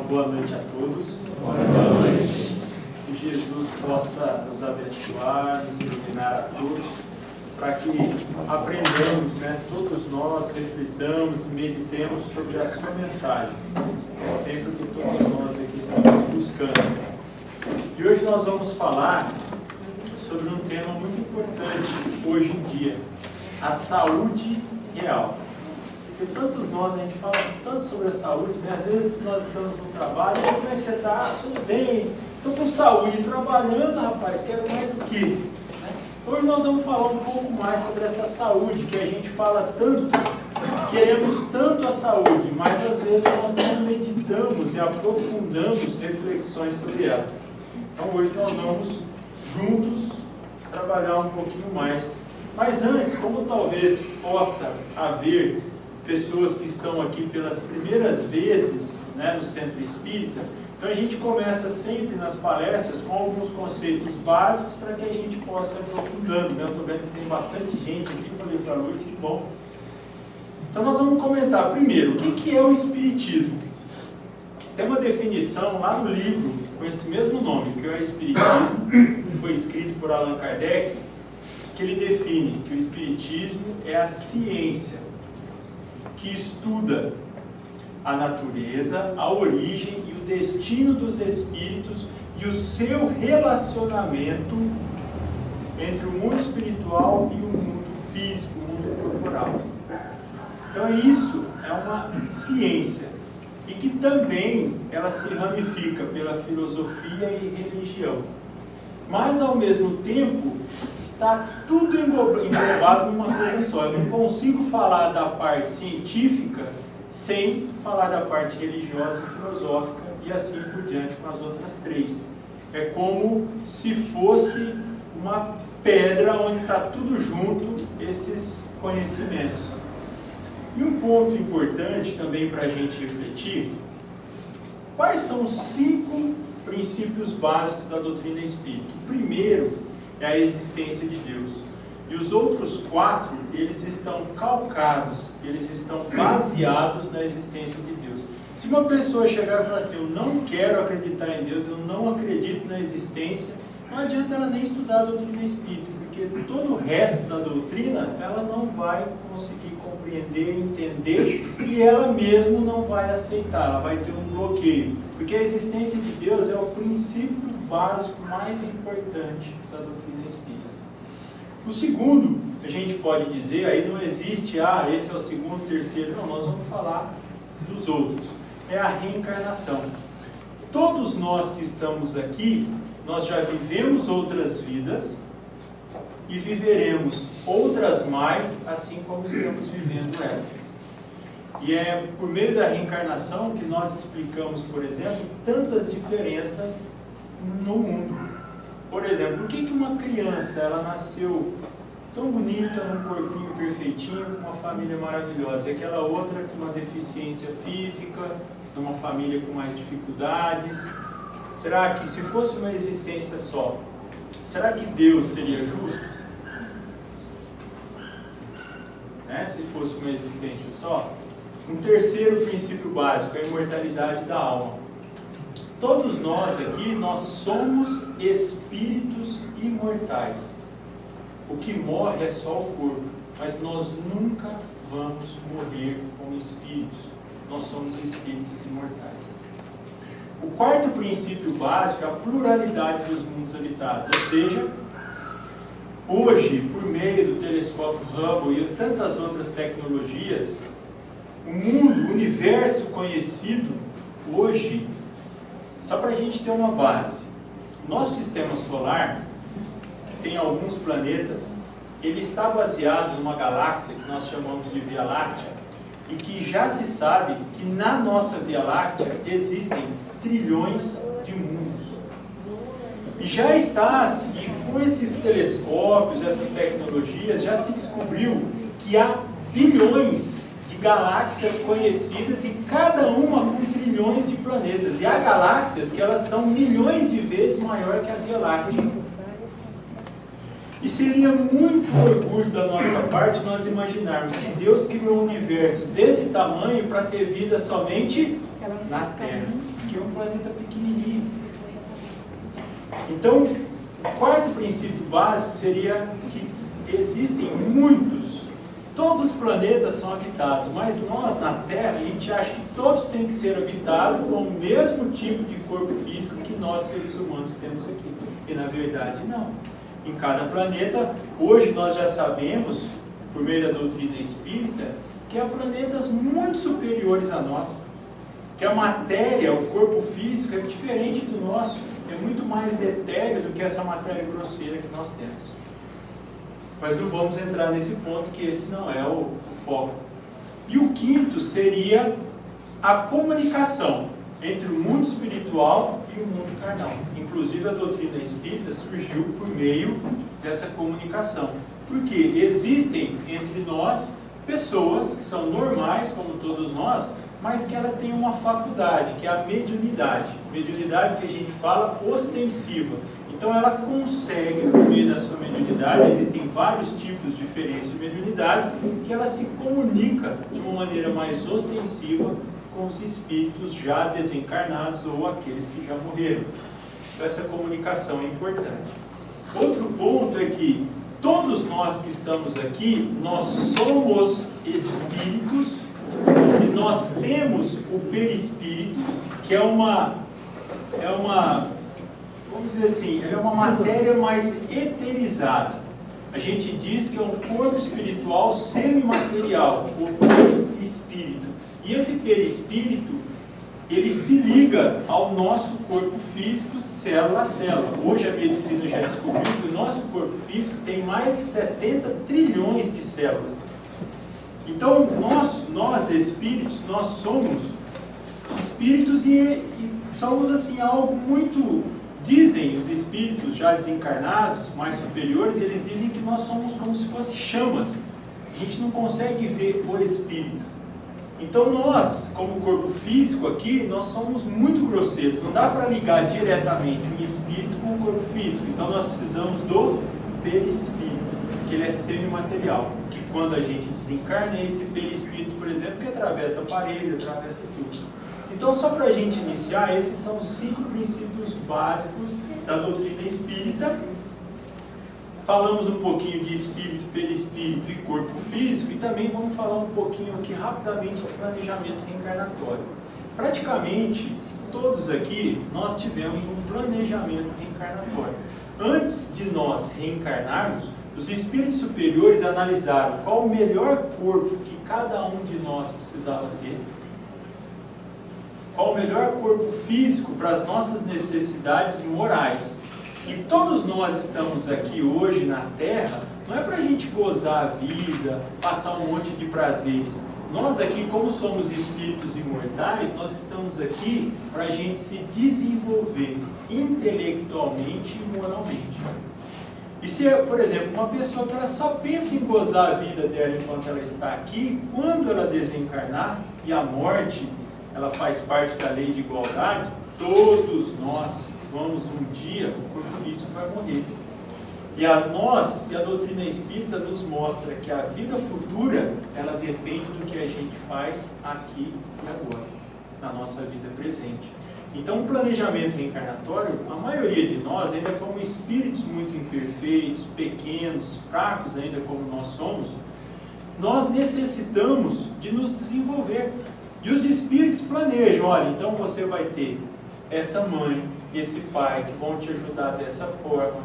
boa noite a todos. Boa noite. Que Jesus possa nos abençoar, nos iluminar a todos, para que aprendamos, todos nós reflitamos e meditemos sobre a sua mensagem. É sempre o que todos nós aqui estamos buscando. E hoje nós vamos falar sobre um tema muito importante hoje em dia, a saúde real. Porque tantos nós, a gente fala tanto sobre a saúde, às vezes nós estamos no trabalho, como é que você está? Tudo bem, estou com saúde, trabalhando, rapaz, quero mais o quê? Hoje nós vamos falar um pouco mais sobre essa saúde, que a gente fala tanto, queremos tanto a saúde, mas às vezes nós não meditamos e aprofundamos reflexões sobre ela. Então hoje nós vamos juntos trabalhar um pouquinho mais. Mas antes, como talvez possa haver pessoas que estão aqui pelas primeiras vezes no Centro Espírita, então a gente começa sempre nas palestras com alguns conceitos básicos para que a gente possa ir aprofundando. Eu estou vendo que tem bastante gente aqui, falei para a Luz, que bom. Então nós vamos comentar primeiro, o que é o Espiritismo? Tem uma definição lá no livro com esse mesmo nome, que é o Espiritismo, que foi escrito por Allan Kardec, que ele define que o Espiritismo é a ciência que estuda a natureza, a origem e o destino dos espíritos e o seu relacionamento entre o mundo espiritual e o mundo físico, o mundo corporal. Então isso é uma ciência e que também ela se ramifica pela filosofia e religião. Mas ao mesmo tempo está tudo englobado numa coisa só. Eu não consigo falar da parte científica sem falar da parte religiosa e filosófica e assim por diante com as outras três. É como se fosse uma pedra onde está tudo junto, esses conhecimentos. E um ponto importante também para a gente refletir, quais são os 5 princípios básicos da doutrina espírita? O primeiro é a existência de Deus. E os outros 4, eles estão calcados, eles estão baseados na existência de Deus. Se uma pessoa chegar e falar assim, eu não quero acreditar em Deus, eu não acredito na existência, não adianta ela nem estudar a doutrina espírita, porque todo o resto da doutrina, ela não vai conseguir compreender, entender, e ela mesmo não vai aceitar, ela vai ter um bloqueio. Porque a existência de Deus é o princípio básico mais importante da doutrina espírita. O segundo, a gente pode dizer, aí não existe, esse é o segundo, terceiro, não, nós vamos falar dos outros. É a reencarnação. Todos nós que estamos aqui, nós já vivemos outras vidas e viveremos outras mais, assim como estamos vivendo esta. E é por meio da reencarnação que nós explicamos, por exemplo, tantas diferenças no mundo. Por exemplo, por que uma criança ela nasceu tão bonita, num corpinho perfeitinho, com uma família maravilhosa, e aquela outra com uma deficiência física, numa família com mais dificuldades? Será que se fosse uma existência só, será que Deus seria justo? Se fosse uma existência só? Um terceiro princípio básico é a imortalidade da alma. Todos nós aqui, nós somos espíritos imortais. O que morre é só o corpo, mas nós nunca vamos morrer como espíritos. Nós somos espíritos imortais. O quarto princípio básico é a pluralidade dos mundos habitados, ou seja, hoje, por meio do telescópio Hubble e tantas outras tecnologias, o mundo, o universo conhecido hoje, só para a gente ter uma base, nosso sistema solar, que tem alguns planetas, ele está baseado numa galáxia que nós chamamos de Via Láctea, e que já se sabe que na nossa Via Láctea existem trilhões de mundos. E já está, e com esses telescópios, essas tecnologias, já se descobriu que há bilhões de galáxias conhecidas e cada uma com trilhões de planetas. E há galáxias que elas são milhões de vezes maior que a Via Láctea. E seria muito orgulho da nossa parte nós imaginarmos que Deus criou um universo desse tamanho para ter vida somente na Terra. Que aqui é um planeta pequenininho. Então, o quarto princípio básico seria que existem muitos, todos os planetas são habitados, mas nós na Terra, a gente acha que todos têm que ser habitados com o mesmo tipo de corpo físico que nós seres humanos temos aqui. E na verdade não. Em cada planeta, hoje nós já sabemos, por meio da doutrina espírita, que há planetas muito superiores a nós, que a matéria, o corpo físico é diferente do nosso, é muito mais etéreo do que essa matéria grosseira que nós temos. Mas não vamos entrar nesse ponto, que esse não é o foco. E o quinto seria a comunicação entre o mundo espiritual e o mundo carnal. Inclusive a doutrina espírita surgiu por meio dessa comunicação. Porque existem entre nós pessoas que são normais, como todos nós, mas que ela tem uma faculdade, que é a mediunidade. Mediunidade que a gente fala ostensiva. Então ela consegue, por meio da sua mediunidade, existem vários tipos diferentes de mediunidade, que ela se comunica de uma maneira mais ostensiva com os espíritos já desencarnados ou aqueles que já morreram. Então essa comunicação é importante. Outro ponto é que todos nós que estamos aqui, nós somos espíritos e nós temos o perispírito, que é uma vamos dizer assim, ele é uma matéria mais eterizada. A gente diz que é um corpo espiritual semimaterial, o perispírito. E esse perispírito, ele se liga ao nosso corpo físico, célula a célula. Hoje a medicina já descobriu que o nosso corpo físico tem mais de 70 trilhões de células. Então, nós espíritos, nós somos espíritos e somos assim algo muito... Dizem os espíritos já desencarnados, mais superiores, eles dizem que nós somos como se fossem chamas. A gente não consegue ver o espírito. Então nós, como corpo físico aqui, nós somos muito grosseiros. Não dá para ligar diretamente um espírito com o corpo físico. Então nós precisamos do perispírito, que ele é semimaterial. Que quando a gente desencarna, esse perispírito, por exemplo, que atravessa a parede, atravessa tudo. Então, só para a gente iniciar, esses são os 5 princípios básicos da doutrina espírita. Falamos um pouquinho de espírito, perispírito e corpo físico, e também vamos falar um pouquinho aqui rapidamente de planejamento reencarnatório. Praticamente, todos aqui, nós tivemos um planejamento reencarnatório. Antes de nós reencarnarmos, os espíritos superiores analisaram qual o melhor corpo que cada um de nós precisava ter, qual o melhor corpo físico para as nossas necessidades morais. E todos nós estamos aqui hoje na Terra, não é para a gente gozar a vida, passar um monte de prazeres. Nós aqui, como somos espíritos imortais, nós estamos aqui para a gente se desenvolver intelectualmente e moralmente. E se, por exemplo, uma pessoa que ela só pensa em gozar a vida dela enquanto ela está aqui, quando ela desencarnar e a morte, ela faz parte da lei de igualdade, todos nós vamos um dia, o corpo físico vai morrer. E a doutrina espírita nos mostra que a vida futura, ela depende do que a gente faz aqui e agora, na nossa vida presente. Então, o planejamento reencarnatório, a maioria de nós, ainda como espíritos muito imperfeitos, pequenos, fracos ainda como nós somos, nós necessitamos de nos desenvolver. E os espíritos planejam, olha, então você vai ter essa mãe, esse pai que vão te ajudar dessa forma.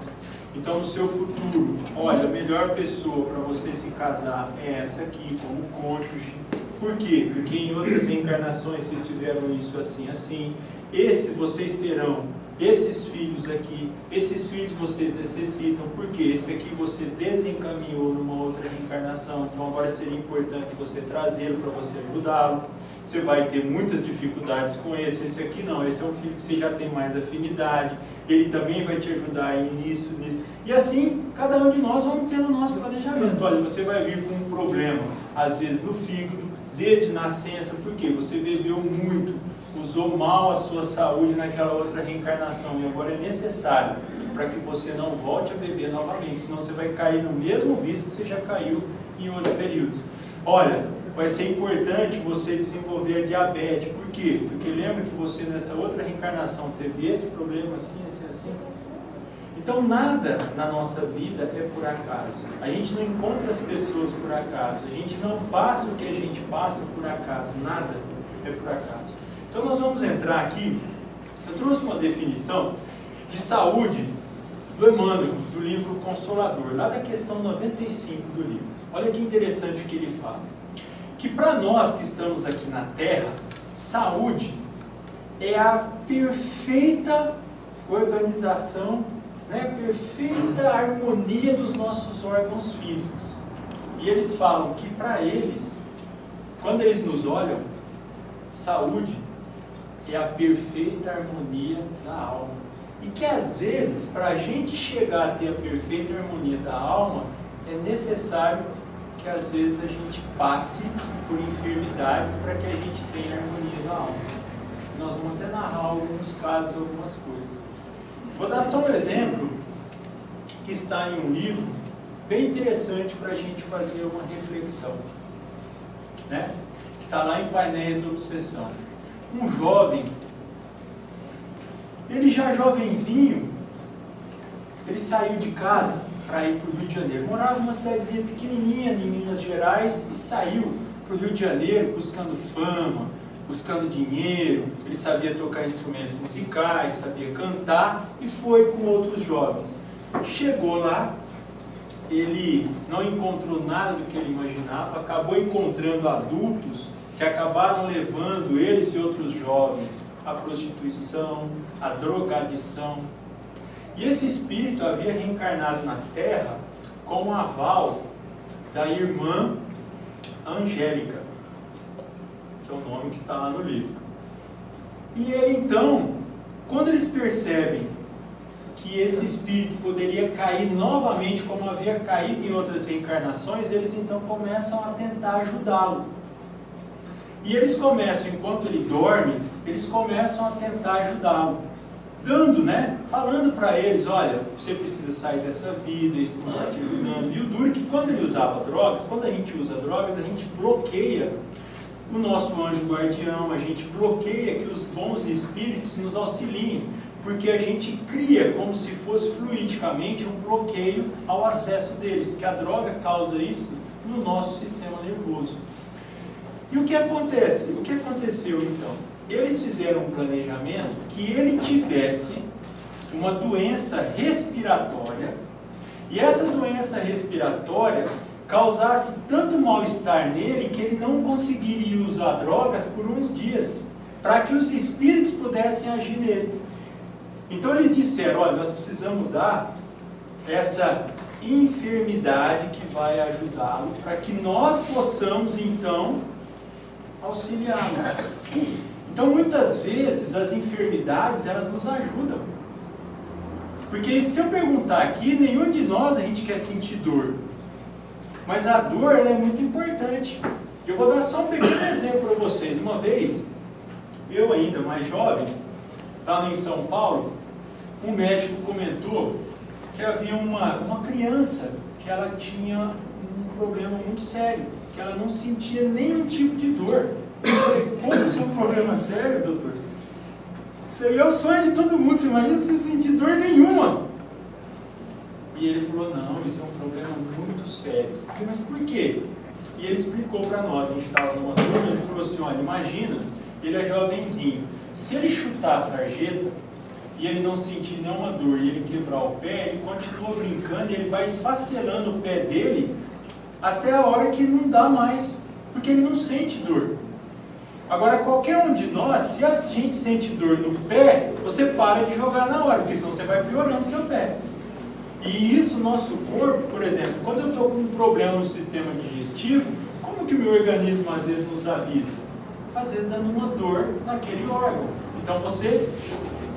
Então no seu futuro, olha, a melhor pessoa para você se casar é essa aqui, como cônjuge. Por quê? Porque em outras encarnações vocês tiveram isso assim, assim. Vocês terão esses filhos aqui, esses filhos vocês necessitam, porque esse aqui você desencaminhou numa outra reencarnação, então agora seria importante você trazê-lo para você ajudá-lo. Você vai ter muitas dificuldades com esse aqui não, esse é um filho que você já tem mais afinidade, ele também vai te ajudar aí nisso. E assim, cada um de nós vamos tendo o nosso planejamento. Olha, você vai vir com um problema, às vezes no fígado, desde nascença, porque você bebeu muito, usou mal a sua saúde naquela outra reencarnação, e agora é necessário para que você não volte a beber novamente, senão você vai cair no mesmo vício que você já caiu em outros períodos. Olha, vai ser importante você desenvolver a diabetes. Por quê? Porque lembra que você nessa outra reencarnação teve esse problema assim, assim, assim. Então nada na nossa vida é por acaso. A gente não encontra as pessoas por acaso. A gente não passa o que a gente passa por acaso. Nada é por acaso. Então nós vamos entrar aqui. Eu trouxe uma definição de saúde do Emmanuel, do livro Consolador, lá da questão 95 do livro. Olha que interessante o que ele fala. Que para nós que estamos aqui na Terra, saúde é a perfeita organização, né, perfeita harmonia dos nossos órgãos físicos. E eles falam que para eles, quando eles nos olham, saúde é a perfeita harmonia da alma. E que às vezes, para a gente chegar a ter a perfeita harmonia da alma, é necessário que às vezes a gente passe por enfermidades para que a gente tenha a harmonia da alma. Nós vamos até narrar alguns casos, algumas coisas. Vou dar só um exemplo que está em um livro bem interessante para a gente fazer uma reflexão, né? Que está lá em Painéis da Obsessão. Um jovem, ele já jovenzinho, ele saiu de casa para ir para o Rio de Janeiro. Morava numa cidadezinha pequenininha em Minas Gerais e saiu para o Rio de Janeiro buscando fama, buscando dinheiro. Ele sabia tocar instrumentos musicais, sabia cantar e foi com outros jovens. Chegou lá, ele não encontrou nada do que ele imaginava, acabou encontrando adultos que acabaram levando eles e outros jovens à prostituição, à drogadição. E esse espírito havia reencarnado na Terra com um aval da irmã Angélica, que é o nome que está lá no livro. E ele então, quando eles percebem que esse espírito poderia cair novamente como havia caído em outras reencarnações, eles então começam a tentar ajudá-lo. E eles começam, enquanto ele dorme, eles começam a tentar ajudá-lo, dando, né, falando para eles, olha, você precisa sair dessa vida, isso não está te ajudando. E o duro é que quando ele usava drogas, quando a gente usa drogas, a gente bloqueia o nosso anjo guardião, a gente bloqueia que os bons espíritos nos auxiliem, porque a gente cria como se fosse fluidicamente um bloqueio ao acesso deles, que a droga causa isso no nosso sistema nervoso. E o que acontece? O que aconteceu então? Eles fizeram um planejamento que ele tivesse uma doença respiratória, e essa doença respiratória causasse tanto mal-estar nele que ele não conseguiria usar drogas por uns dias, para que os espíritos pudessem agir nele. Então eles disseram, olha, nós precisamos dar essa enfermidade que vai ajudá-lo, para que nós possamos então auxiliá-lo. Então muitas vezes as enfermidades elas nos ajudam. Porque se eu perguntar aqui, nenhum de nós a gente quer sentir dor. Mas a dor ela é muito importante. Eu vou dar só um pequeno exemplo para vocês. Uma vez, eu ainda mais jovem, lá em São Paulo, um médico comentou que havia uma criança que ela tinha um problema muito sério, que ela não sentia nenhum tipo de dor. Eu falei, como isso é um problema sério, doutor? Isso aí é o sonho de todo mundo, você imagina você sentir dor nenhuma. E ele falou, não, isso é um problema muito sério. Eu falei, mas por quê? E ele explicou para nós, a gente estava numa turma, ele falou assim, olha, imagina, ele é jovenzinho, se ele chutar a sarjeta e ele não sentir nenhuma dor e ele quebrar o pé, ele continua brincando e ele vai esfacelando o pé dele até a hora que ele não dá mais, porque ele não sente dor. Agora, qualquer um de nós, se a gente sente dor no pé, você para de jogar na hora, porque senão você vai piorando seu pé. E isso, nosso corpo, por exemplo, quando eu estou com um problema no sistema digestivo, como que o meu organismo às vezes nos avisa? Às vezes dando uma dor naquele órgão. Então você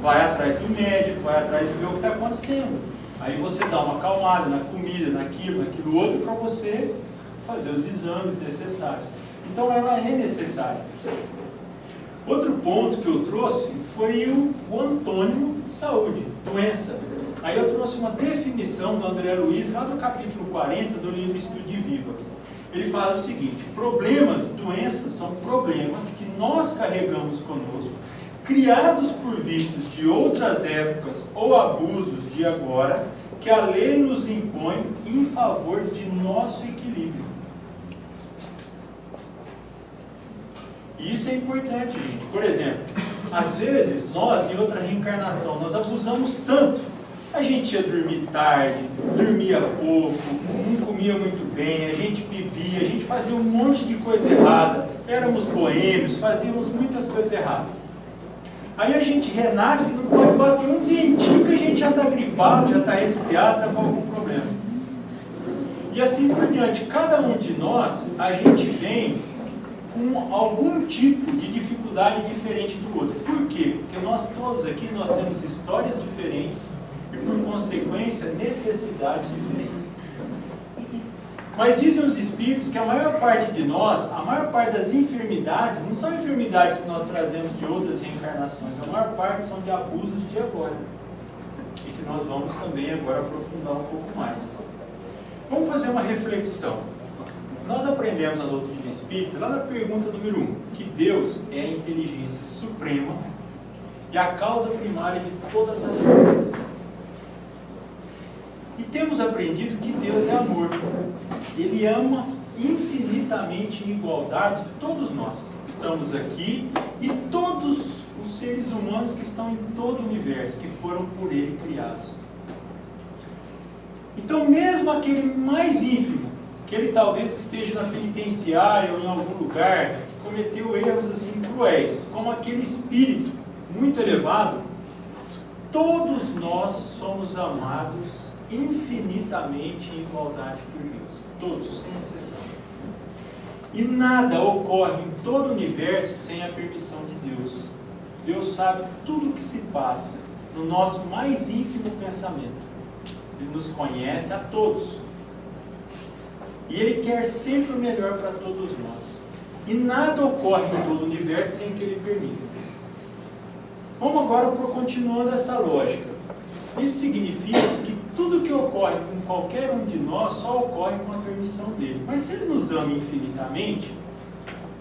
vai atrás do médico, vai atrás de ver o que está acontecendo. Aí você dá uma acalmada na comida, naquilo outro, para você fazer os exames necessários. Então ela é necessária. Outro ponto que eu trouxe foi o antônimo de saúde, doença. Aí eu trouxe uma definição do André Luiz, lá do capítulo 40 do livro Estude Viva. ele fala o seguinte: problemas, doenças, são problemas que nós carregamos conosco, criados por vícios de outras épocas ou abusos de agora, que a lei nos impõe em favor de nosso equilíbrio. E isso é importante, gente. Por exemplo, às vezes nós, em outra reencarnação, nós abusamos tanto. A gente ia dormir tarde, dormia pouco, não comia muito bem, a gente bebia, a gente fazia um monte de coisa errada, éramos boêmios, fazíamos muitas coisas erradas. Aí a gente renasce e não pode bater um ventinho que a gente já está gripado, já está resfriado, está com algum problema. E assim por diante, cada um de nós, a gente vem com algum tipo de dificuldade diferente do outro. Por quê? Porque nós todos aqui, nós temos histórias diferentes e, por consequência, necessidades diferentes. Mas dizem os espíritos que a maior parte de nós, a maior parte das enfermidades, não são enfermidades que nós trazemos de outras reencarnações, a maior parte são de abusos de agora. E que nós vamos também agora aprofundar um pouco mais. Vamos fazer uma reflexão. Nós aprendemos na doutrina espírita, lá na pergunta número 1, que Deus é a inteligência suprema e a causa primária de todas as coisas. E temos aprendido que Deus é amor. Ele ama infinitamente em igualdade de todos nós. Estamos aqui e todos os seres humanos que estão em todo o universo, que foram por Ele criados. Então, mesmo aquele mais ínfimo, que ele talvez esteja na penitenciária ou em algum lugar, que cometeu erros assim cruéis, como aquele espírito muito elevado, todos nós somos amados infinitamente em igualdade por Deus, todos, sem exceção. E nada ocorre em todo o universo sem a permissão de Deus. Deus sabe tudo o que se passa no nosso mais ínfimo pensamento. Ele nos conhece a todos. E Ele quer sempre o melhor para todos nós. E nada ocorre em todo o universo sem que Ele permita. Vamos agora continuando essa lógica. Isso significa que tudo que ocorre com qualquer um de nós só ocorre com a permissão dele. Mas se Ele nos ama infinitamente,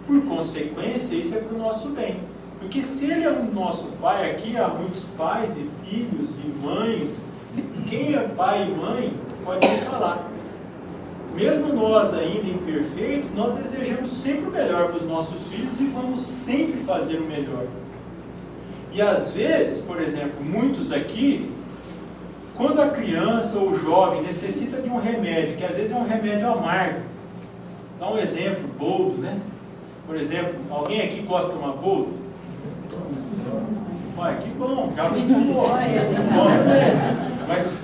por consequência, isso é para o nosso bem. Porque se Ele é o nosso Pai, aqui há muitos pais e filhos e mães. Quem é pai e mãe pode me falar. Mesmo nós ainda imperfeitos, nós desejamos sempre o melhor para os nossos filhos e vamos sempre fazer o melhor. E às vezes, por exemplo, muitos aqui, quando a criança ou o jovem necessita de um remédio, que às vezes é um remédio amargo, dá um exemplo, boldo, né? Por exemplo, alguém aqui gosta de tomar boldo? Ué, que bom, já muito bom. Mas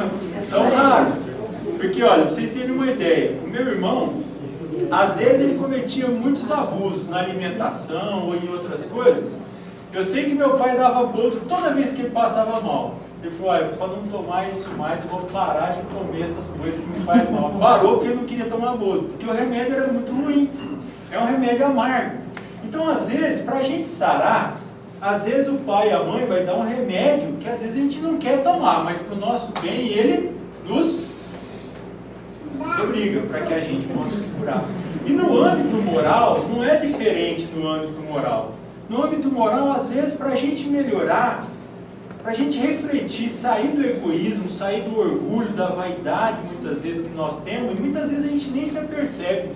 são raros. Porque, olha, para vocês terem uma ideia, o meu irmão, às vezes ele cometia muitos abusos na alimentação ou em outras coisas. Eu sei que meu pai dava boldo toda vez que ele passava mal. Ele falou, olha, para não tomar isso mais, eu vou parar de comer essas coisas que me fazem mal. Parou porque ele não queria tomar boldo, porque o remédio era muito ruim. É um remédio amargo. Então, às vezes, para a gente sarar, às vezes o pai e a mãe vai dar um remédio que às vezes a gente não quer tomar, mas para o nosso bem ele nos obriga para que a gente possa se curar. E no âmbito moral, não é diferente do âmbito moral. No âmbito moral, às vezes, para a gente melhorar, para a gente refletir, sair do egoísmo, sair do orgulho, da vaidade, muitas vezes, que nós temos, e muitas vezes a gente nem se apercebe.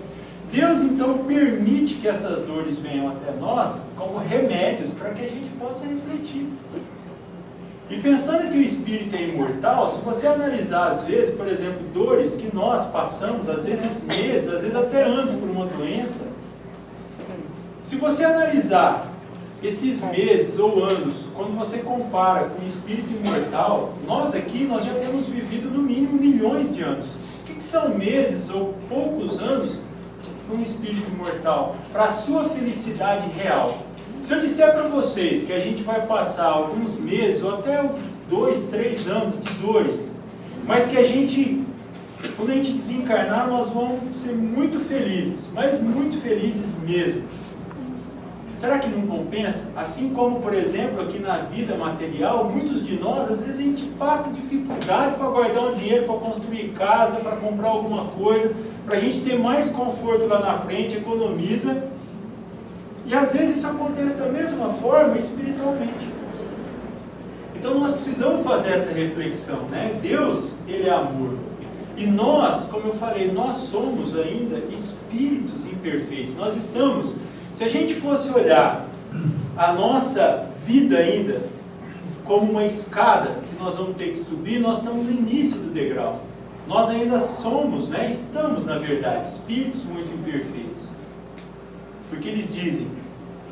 Deus, então, permite que essas dores venham até nós como remédios para que a gente possa refletir. E pensando que o espírito é imortal, se você analisar, às vezes, por exemplo, dores que nós passamos, às vezes meses, às vezes até anos por uma doença, se você analisar esses meses ou anos, quando você compara com o espírito imortal, nós aqui, nós já temos vivido no mínimo milhões de anos. O que são meses ou poucos anos para um espírito imortal? Para a sua felicidade real. Se eu disser para vocês que a gente vai passar alguns meses ou até 2, 3 anos de dores, mas que a gente, quando a gente desencarnar, nós vamos ser muito felizes, mas muito felizes mesmo. Será que não compensa? Assim como, por exemplo, aqui na vida material, muitos de nós, às vezes a gente passa dificuldade para guardar um dinheiro, para construir casa, para comprar alguma coisa, para a gente ter mais conforto lá na frente, economiza. E às vezes isso acontece da mesma forma espiritualmente. Então nós precisamos fazer essa reflexão, né? Deus, Ele é amor. E nós, como eu falei, nós somos ainda espíritos imperfeitos. Nós estamos, se a gente fosse olhar a nossa vida ainda como uma escada que nós vamos ter que subir, nós estamos no início do degrau. Nós ainda somos, né? Estamos, na verdade, espíritos muito imperfeitos. Porque eles dizem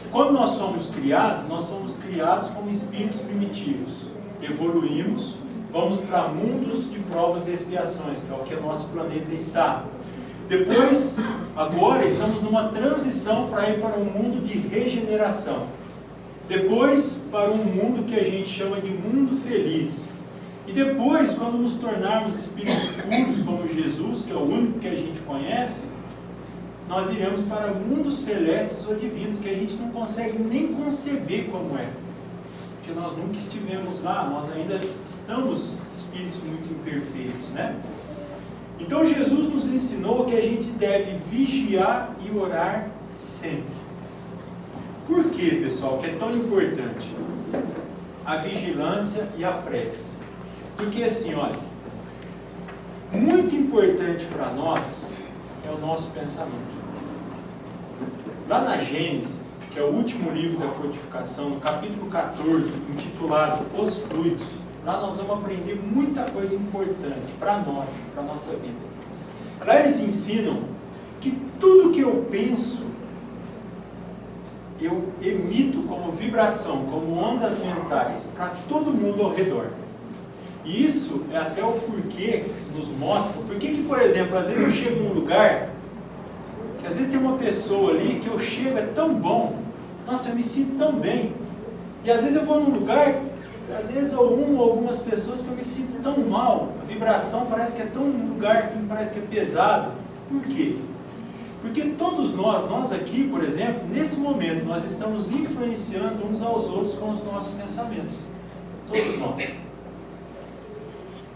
que quando nós somos criados como espíritos primitivos. Evoluímos, vamos para mundos de provas e expiações, que é o que o nosso planeta está. Depois, agora, estamos numa transição para ir para um mundo de regeneração. Depois, para um mundo que a gente chama de mundo feliz. E depois, quando nos tornarmos espíritos puros, como Jesus, que é o único que a gente conhece, nós iremos para mundos celestes ou divinos, que a gente não consegue nem conceber como é. Porque nós nunca estivemos lá, nós ainda estamos espíritos muito imperfeitos, né? Então Jesus nos ensinou que a gente deve vigiar e orar sempre. Por que, pessoal, que é tão importante a vigilância e a prece? Porque assim, olha, muito importante para nós é o nosso pensamento. Lá na Gênesis, que é o último livro da codificação, no capítulo 14, intitulado Os Fluidos, lá nós vamos aprender muita coisa importante para nós, para a nossa vida. Lá eles ensinam que tudo que eu penso, eu emito como vibração, como ondas mentais, para todo mundo ao redor. E isso é até o porquê nos mostra, porque que, por exemplo, às vezes eu chego num lugar, que às vezes tem uma pessoa ali que eu chego, é tão bom, nossa, eu me sinto tão bem. E às vezes eu vou num lugar, às vezes algumas pessoas que eu me sinto tão mal. A vibração parece que é tão um lugar assim, parece que é pesado. Por quê? Porque todos nós aqui, por exemplo, nesse momento, nós estamos influenciando uns aos outros com os nossos pensamentos. Todos nós.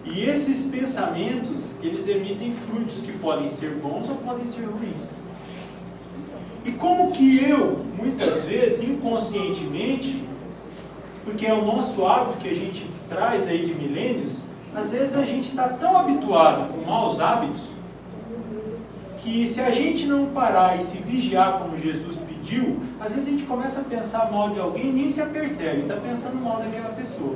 E esses pensamentos, eles emitem fluidos que podem ser bons ou podem ser ruins. E como que eu, muitas vezes, inconscientemente, porque é o nosso hábito que a gente traz aí de milênios, às vezes a gente está tão habituado com maus hábitos, que se a gente não parar e se vigiar como Jesus pediu, às vezes a gente começa a pensar mal de alguém e nem se apercebe, está pensando mal daquela pessoa.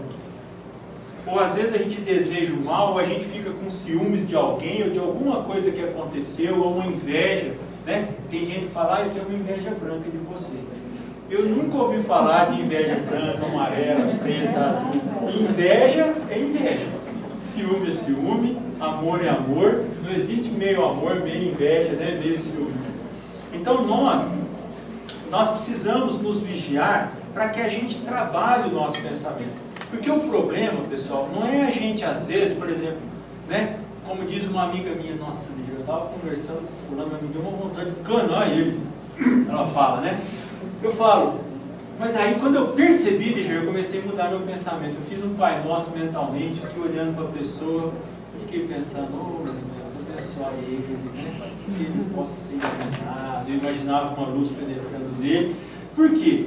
Ou às vezes a gente deseja o mal, ou a gente fica com ciúmes de alguém, ou de alguma coisa que aconteceu, ou uma inveja. Né? Tem gente que fala, eu tenho uma inveja branca de você. Eu nunca ouvi falar de inveja branca, amarela, preta, azul. Inveja é inveja. Ciúme é ciúme, amor é amor. Não existe meio amor, meio inveja, né? Meio ciúme. Então nós precisamos nos vigiar para que a gente trabalhe o nosso pensamento. Porque o problema, pessoal, não é a gente às vezes, por exemplo, né? Como diz uma amiga minha, nossa, eu estava conversando com o fulano, me deu uma vontade de esganar ele. Ela fala, né? Eu falo, mas aí quando eu percebi, eu comecei a mudar meu pensamento. Eu fiz um Pai Nosso mentalmente, fiquei olhando para a pessoa, eu fiquei pensando, oh meu Deus, abençoar ele, né? Que ele não possa ser enganado. Eu imaginava uma luz penetrando nele. Por quê?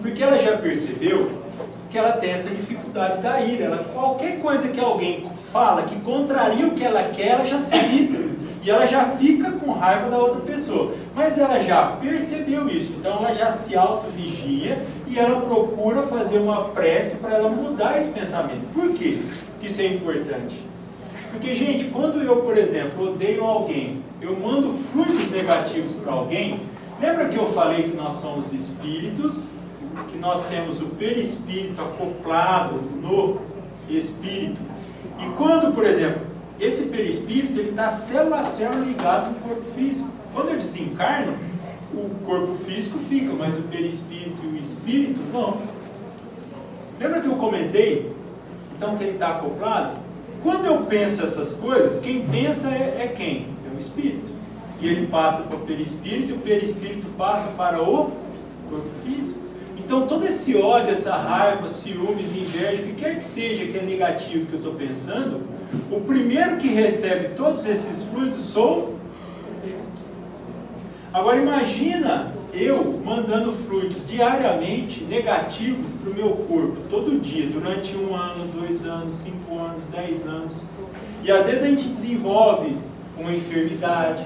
Porque ela já percebeu que ela tem essa dificuldade da ira. Qualquer coisa que alguém fala que contraria o que ela quer, ela já se irrita. E ela já fica com raiva da outra pessoa. Mas ela já percebeu isso. Então ela já se auto-vigia e ela procura fazer uma prece para ela mudar esse pensamento. Por quê que isso é importante? Porque, gente, quando eu, por exemplo, odeio alguém, eu mando fluidos negativos para alguém, lembra que eu falei que nós somos espíritos, que nós temos o perispírito acoplado no espírito. E quando, por exemplo, esse perispírito, ele está célula a célula ligado no corpo físico. Quando eu desencarno, o corpo físico fica, mas o perispírito e o espírito não. Lembra que eu comentei, então, que ele está acoplado? Quando eu penso essas coisas, quem pensa é quem? É o espírito. E ele passa para o perispírito, e o perispírito passa para o corpo físico. Então todo esse ódio, essa raiva, ciúmes, inveja, o que quer que seja que é negativo que eu estou pensando, o primeiro que recebe todos esses fluidos sou eu. Agora imagina eu mandando fluidos diariamente negativos para o meu corpo, todo dia, durante 1 ano, 2 anos, 5 anos, 10 anos. E às vezes a gente desenvolve uma enfermidade,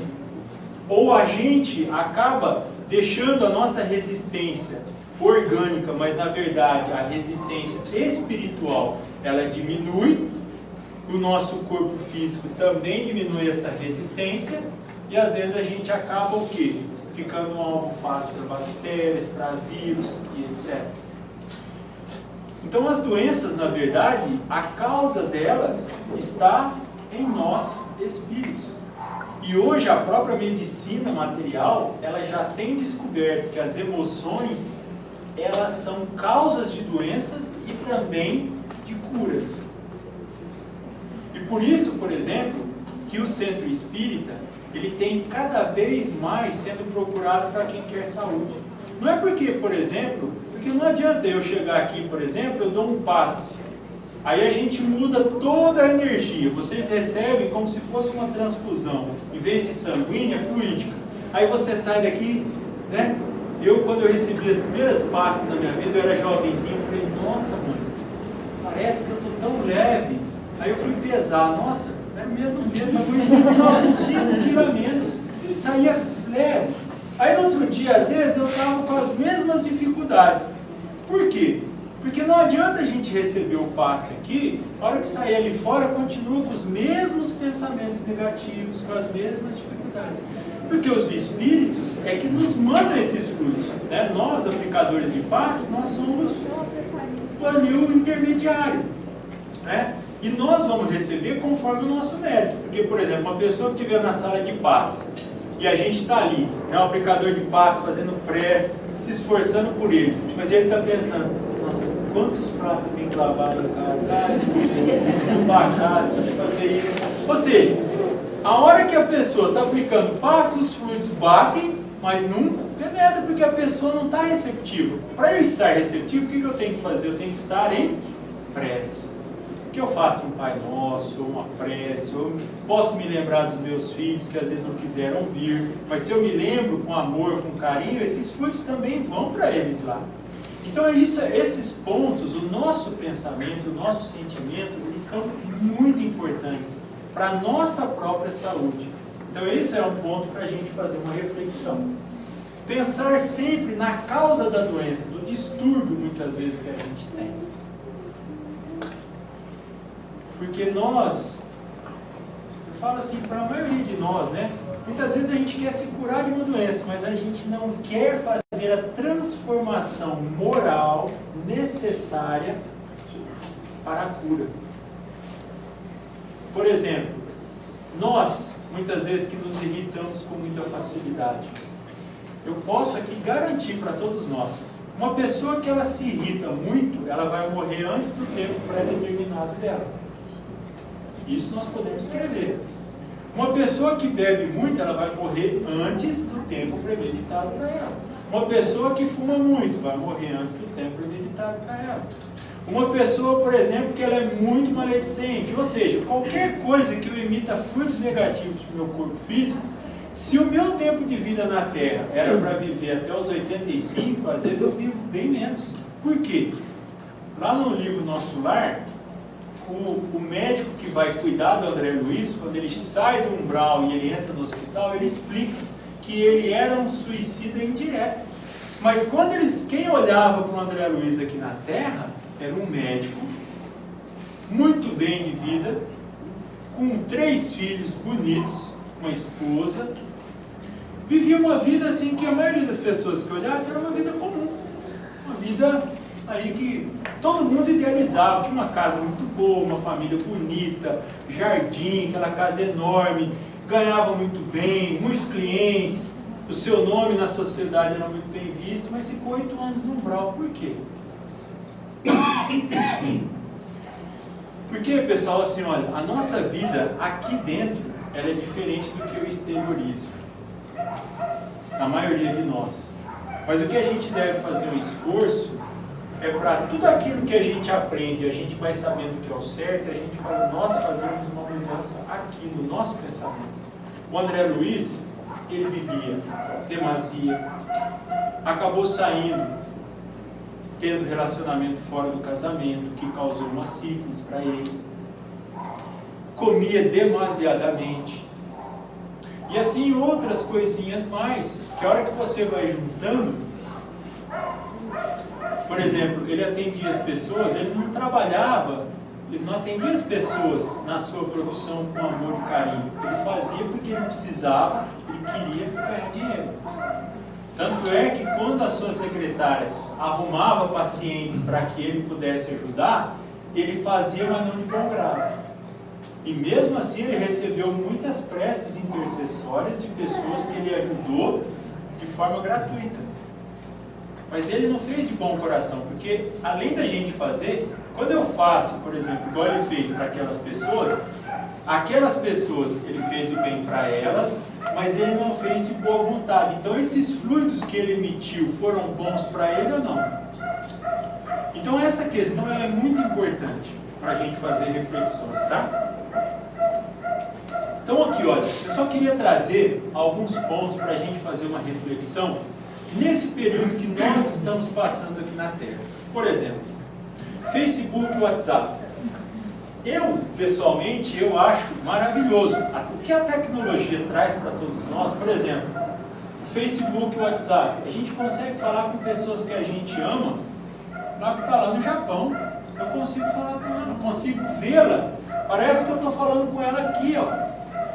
ou a gente acaba deixando a nossa resistência orgânica, mas na verdade a resistência espiritual, ela diminui, o nosso corpo físico também diminui essa resistência, e às vezes a gente acaba o quê? Ficando um alvo fácil para bactérias, para vírus e etc. Então as doenças, na verdade, a causa delas está em nós, espíritos. E hoje a própria medicina material, ela já tem descoberto que as emoções, elas são causas de doenças e também de curas. E por isso, por exemplo, que o centro espírita, ele tem cada vez mais sendo procurado para quem quer saúde. Não é porque, por exemplo, porque não adianta eu chegar aqui, por exemplo, eu dou um passe. Aí a gente muda toda a energia. Vocês recebem como se fosse uma transfusão. Em vez de sanguínea, fluídica. Aí você sai daqui, né? Quando eu recebi as primeiras passes na minha vida, eu era jovenzinho, eu falei, nossa mãe, parece que eu estou tão leve. Aí eu fui pesar, nossa, é mesmo, mas eu estava com 5 quilos a menos. Ele saía leve. Aí no outro dia, às vezes, eu estava com as mesmas dificuldades. Por quê? Porque não adianta a gente receber o passe aqui, na hora que sair ali fora, continua com os mesmos pensamentos negativos, com as mesmas dificuldades. Porque os espíritos é que nos mandam esses fluidos. Né? Nós, aplicadores de passe, nós somos o anil intermediário. Né? E nós vamos receber conforme o nosso mérito. Porque, por exemplo, uma pessoa que estiver na sala de passe, e a gente está ali, né, um aplicador de passe, fazendo prece, se esforçando por ele, mas ele está pensando, nossa, quantos pratos eu tenho que lavar em casa? Limpar a casa, tem que fazer isso. Ou seja, a hora que a pessoa está aplicando passe, os fluidos batem, mas não penetra, porque a pessoa não está receptiva. Para eu estar receptivo, o que eu tenho que fazer? Eu tenho que estar em prece. Que eu faço um Pai Nosso, ou uma prece, eu posso me lembrar dos meus filhos que às vezes não quiseram vir, mas se eu me lembro com amor, com carinho, esses fluidos também vão para eles lá. Então é isso, esses pontos, o nosso pensamento, o nosso sentimento, eles são muito importantes para a nossa própria saúde. Então esse é um ponto para a gente fazer uma reflexão. Pensar sempre na causa da doença, do distúrbio muitas vezes que a gente tem. Porque nós, eu falo assim, para a maioria de nós, né? Muitas vezes a gente quer se curar de uma doença, mas a gente não quer fazer a transformação moral necessária para a cura. Por exemplo, nós, muitas vezes que nos irritamos com muita facilidade, eu posso aqui garantir para todos nós, uma pessoa que ela se irrita muito, ela vai morrer antes do tempo pré-determinado dela. Isso nós podemos escrever. Uma pessoa que bebe muito, ela vai morrer antes do tempo premeditado para ela. Uma pessoa que fuma muito, vai morrer antes do tempo premeditado para ela. Uma pessoa, por exemplo, que ela é muito maledicente, ou seja, qualquer coisa que eu emita fluidos negativos para o meu corpo físico, se o meu tempo de vida na Terra era para viver até os 85, às vezes eu vivo bem menos. Por quê? Lá no livro Nosso Lar, o médico que vai cuidar do André Luiz, quando ele sai do umbral e ele entra no hospital, ele explica que ele era um suicida indireto. Mas quando quem olhava para o André Luiz aqui na Terra, era um médico, muito bem de vida, com 3 filhos bonitos, uma esposa, vivia uma vida assim que a maioria das pessoas que olhassem era uma vida comum, uma vida aí que todo mundo idealizava, tinha uma casa muito boa, uma família bonita, jardim, aquela casa enorme, ganhava muito bem, muitos clientes, o seu nome na sociedade era muito bem visto, mas ficou 8 anos no umbral. Por quê? Porque, pessoal, assim, olha, a nossa vida aqui dentro, ela é diferente do que eu exteriorizo. A maioria de nós. Mas o que a gente deve fazer um esforço é para tudo aquilo que a gente aprende, a gente vai sabendo que é o certo, nós fazemos uma mudança aqui no nosso pensamento. O André Luiz, ele bebia demasia, acabou saindo, tendo relacionamento fora do casamento, que causou uma sífilis para ele, comia demasiadamente, e assim outras coisinhas mais, que a hora que você vai juntando, por exemplo, ele atendia as pessoas, ele não trabalhava, ele não atendia as pessoas na sua profissão com amor e carinho, ele fazia porque ele precisava, ele queria ganhar dinheiro. Tanto é que quando a sua secretária arrumava pacientes para que ele pudesse ajudar, ele fazia, mas não de bom grado. E mesmo assim ele recebeu muitas preces intercessórias de pessoas que ele ajudou de forma gratuita. Mas ele não fez de bom coração, porque além da gente fazer, quando eu faço, por exemplo, igual ele fez para aquelas pessoas ele fez o bem para elas, mas ele não fez de boa vontade. Então esses fluidos que ele emitiu foram bons para ele ou não? Então essa questão ela é muito importante para a gente fazer reflexões, tá? Então aqui, olha, eu só queria trazer alguns pontos para a gente fazer uma reflexão nesse período que nós estamos passando aqui na Terra. Por exemplo, Facebook e WhatsApp. Eu, pessoalmente, eu acho maravilhoso o que a tecnologia traz para todos nós. Por exemplo, o Facebook e o WhatsApp. A gente consegue falar com pessoas que a gente ama, lá que está lá no Japão. Eu consigo falar com ela, consigo vê-la. Parece que eu estou falando com ela aqui, ó.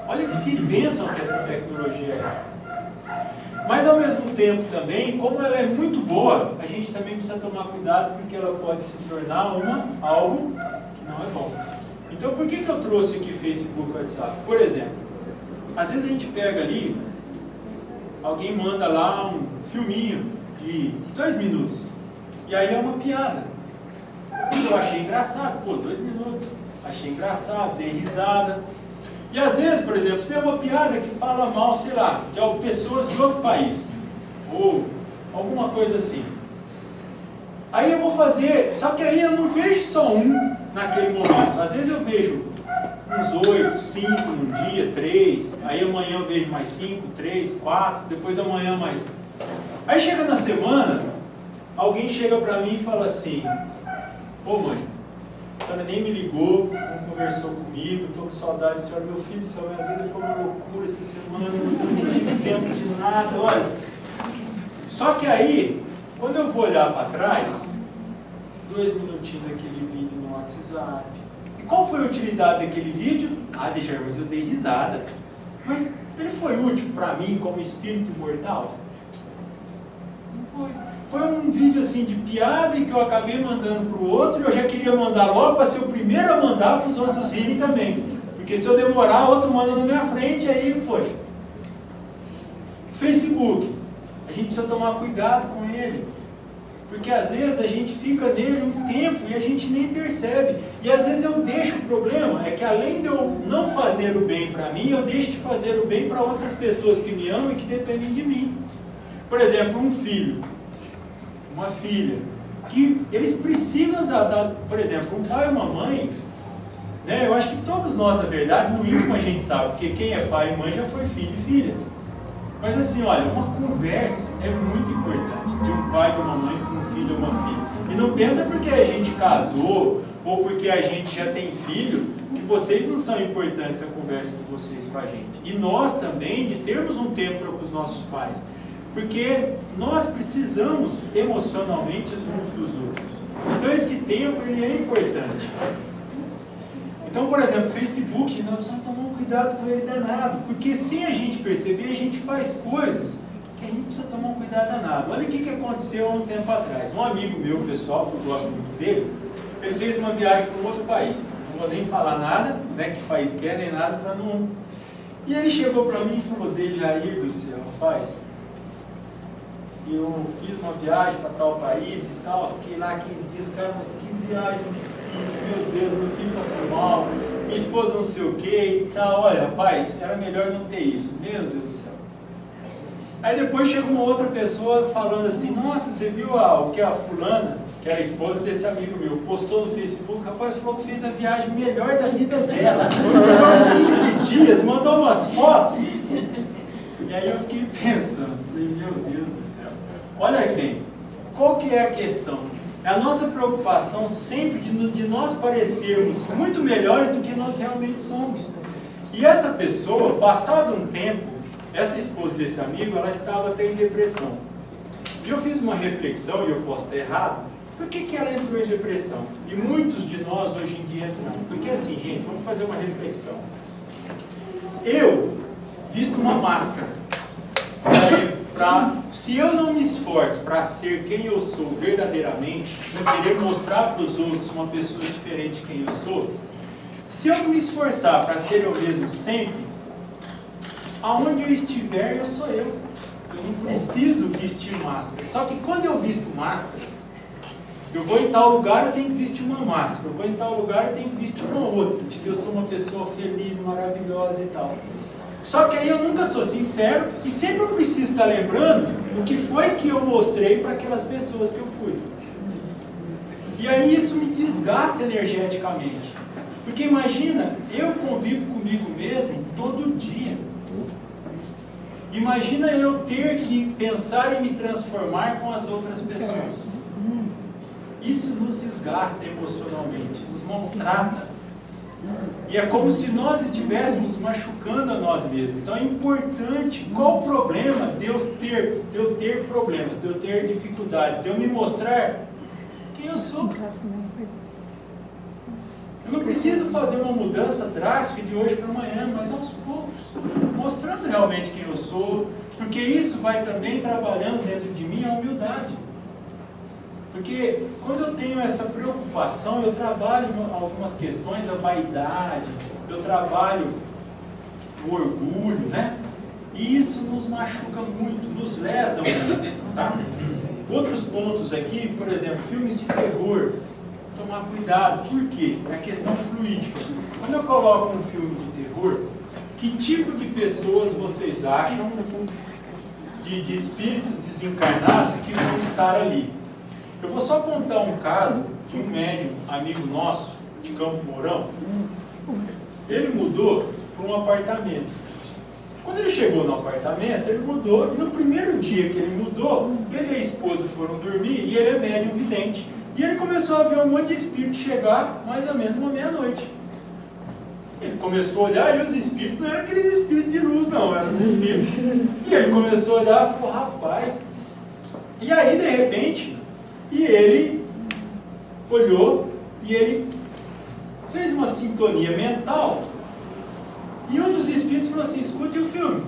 Olha que bênção que essa tecnologia é. Mas ao mesmo tempo também, como ela é muito boa, a gente também precisa tomar cuidado porque ela pode se tornar algo que não é bom. Então por que eu trouxe aqui Facebook e WhatsApp? Por exemplo, às vezes a gente pega ali, alguém manda lá um filminho de 2 minutos, e aí é uma piada. Eu achei engraçado, 2 minutos, achei engraçado, dei risada. E às vezes, por exemplo, você é uma piada que fala mal, sei lá, de pessoas de outro país, ou alguma coisa assim. Aí eu vou fazer, só que aí eu não vejo só um naquele momento. Às vezes eu vejo uns 8, 5 num dia, 3, aí amanhã eu vejo mais 5, 3, 4, depois amanhã mais. Aí chega na semana, alguém chega pra mim e fala assim: ô mãe, a senhora nem me ligou, não conversou comigo, estou com saudade da senhora, meu filho, minha vida foi uma loucura essa semana, não tive tempo de nada, olha. Só que aí, quando eu vou olhar para trás, 2 minutinhos daquele vídeo no WhatsApp. E qual foi a utilidade daquele vídeo? Dejair, mas eu dei risada. Mas ele foi útil para mim como espírito imortal? Não foi. Foi um vídeo assim de piada e que eu acabei mandando para o outro, e eu já queria mandar logo para ser o primeiro a mandar para os outros irem também. Porque se eu demorar, outro manda na minha frente, aí, poxa. Facebook, a gente precisa tomar cuidado com ele. Porque às vezes a gente fica nele um tempo e a gente nem percebe. E às vezes eu deixo o problema, é que além de eu não fazer o bem para mim, eu deixo de fazer o bem para outras pessoas que me amam e que dependem de mim. Por exemplo, um filho, uma filha, que eles precisam por exemplo, um pai e uma mãe, né? Eu acho que todos nós, na verdade, no íntimo a gente sabe, porque quem é pai e mãe já foi filho e filha. Mas assim, olha, uma conversa é muito importante, de um pai e uma mãe com um filho ou uma filha. E não pensa porque a gente casou, ou porque a gente já tem filho, que vocês não são importantes a conversa de vocês com a gente. E nós também, de termos um tempo para os nossos pais. Porque nós precisamos emocionalmente uns dos outros. Então esse tempo ele é importante. Então, por exemplo, o Facebook, nós precisamos tomar um cuidado com ele danado. Porque sem a gente perceber, a gente faz coisas que a gente precisa tomar um cuidado danado. Olha o que aconteceu há um tempo atrás. Um amigo meu, pessoal, que eu gosto muito dele, ele fez uma viagem para um outro país. Não vou nem falar nada, né, que país que é, nem nada, para não... E ele chegou para mim e falou: Dejair do céu, rapaz, eu fiz uma viagem para tal país e tal, fiquei lá 15 dias, cara, mas que viagem difícil, meu Deus, meu filho passou mal, minha esposa não sei o que e tal, olha, rapaz, era melhor não ter ido, meu Deus do céu. Aí depois chega uma outra pessoa falando assim, nossa, você viu o que a fulana, que era a esposa desse amigo meu, postou no Facebook, o rapaz falou que fez a viagem melhor da vida dela. 15 dias, mandou umas fotos. E aí eu fiquei pensando, falei, meu Deus do céu. Olha bem, qual que é a questão? É a nossa preocupação sempre de nós parecermos muito melhores do que nós realmente somos. E essa pessoa, passado um tempo, essa esposa desse amigo, ela estava até em depressão. E eu fiz uma reflexão, e eu posso estar errado, por que ela entrou em depressão? E muitos de nós hoje em dia entram. Porque assim, gente, vamos fazer uma reflexão. Eu visto uma máscara. Se eu não me esforço para ser quem eu sou verdadeiramente, para querer mostrar para os outros uma pessoa diferente de quem eu sou, se eu me esforçar para ser eu mesmo sempre, aonde eu estiver, eu sou eu. Eu não preciso vestir máscara. Só que quando eu visto máscaras, eu vou em tal lugar, eu tenho que vestir uma máscara. Eu vou em tal lugar, eu tenho que vestir uma outra. De que eu sou uma pessoa feliz, maravilhosa e tal. Só que aí eu nunca sou sincero e sempre eu preciso estar lembrando o que foi que eu mostrei para aquelas pessoas que eu fui. E aí isso me desgasta energeticamente. Porque imagina, eu convivo comigo mesmo todo dia. Imagina eu ter que pensar em me transformar com as outras pessoas. Isso nos desgasta emocionalmente, nos maltrata. E é como se nós estivéssemos machucando a nós mesmos. Então é importante, qual o problema de eu ter problemas, de eu ter dificuldades, de eu me mostrar quem eu sou. Eu não preciso fazer uma mudança drástica de hoje para amanhã, mas aos poucos, mostrando realmente quem eu sou, porque isso vai também trabalhando dentro de mim a humildade. Porque quando eu tenho essa preocupação, eu trabalho algumas questões, a vaidade, eu trabalho o orgulho, né? E isso nos machuca muito, nos lesa muito, tá? Outros pontos aqui, por exemplo, filmes de terror, tomar cuidado. Por quê? É a questão fluídica. Quando eu coloco um filme de terror, que tipo de pessoas vocês acham de espíritos desencarnados que vão estar ali? Eu vou só contar um caso de um médium, amigo nosso, de Campo Mourão. Ele mudou para um apartamento. Quando ele chegou no apartamento, ele mudou, e no primeiro dia que ele mudou, ele e a esposa foram dormir, e ele é médium vidente. E ele começou a ver um monte de espíritos chegar, mais ou menos uma meia-noite. Ele começou a olhar, e os espíritos não eram aqueles espíritos de luz, não, eram os espíritos. E ele começou a olhar e falou, rapaz. E aí, de repente, ele olhou, e ele fez uma sintonia mental, e um dos espíritos falou assim, escute o filme.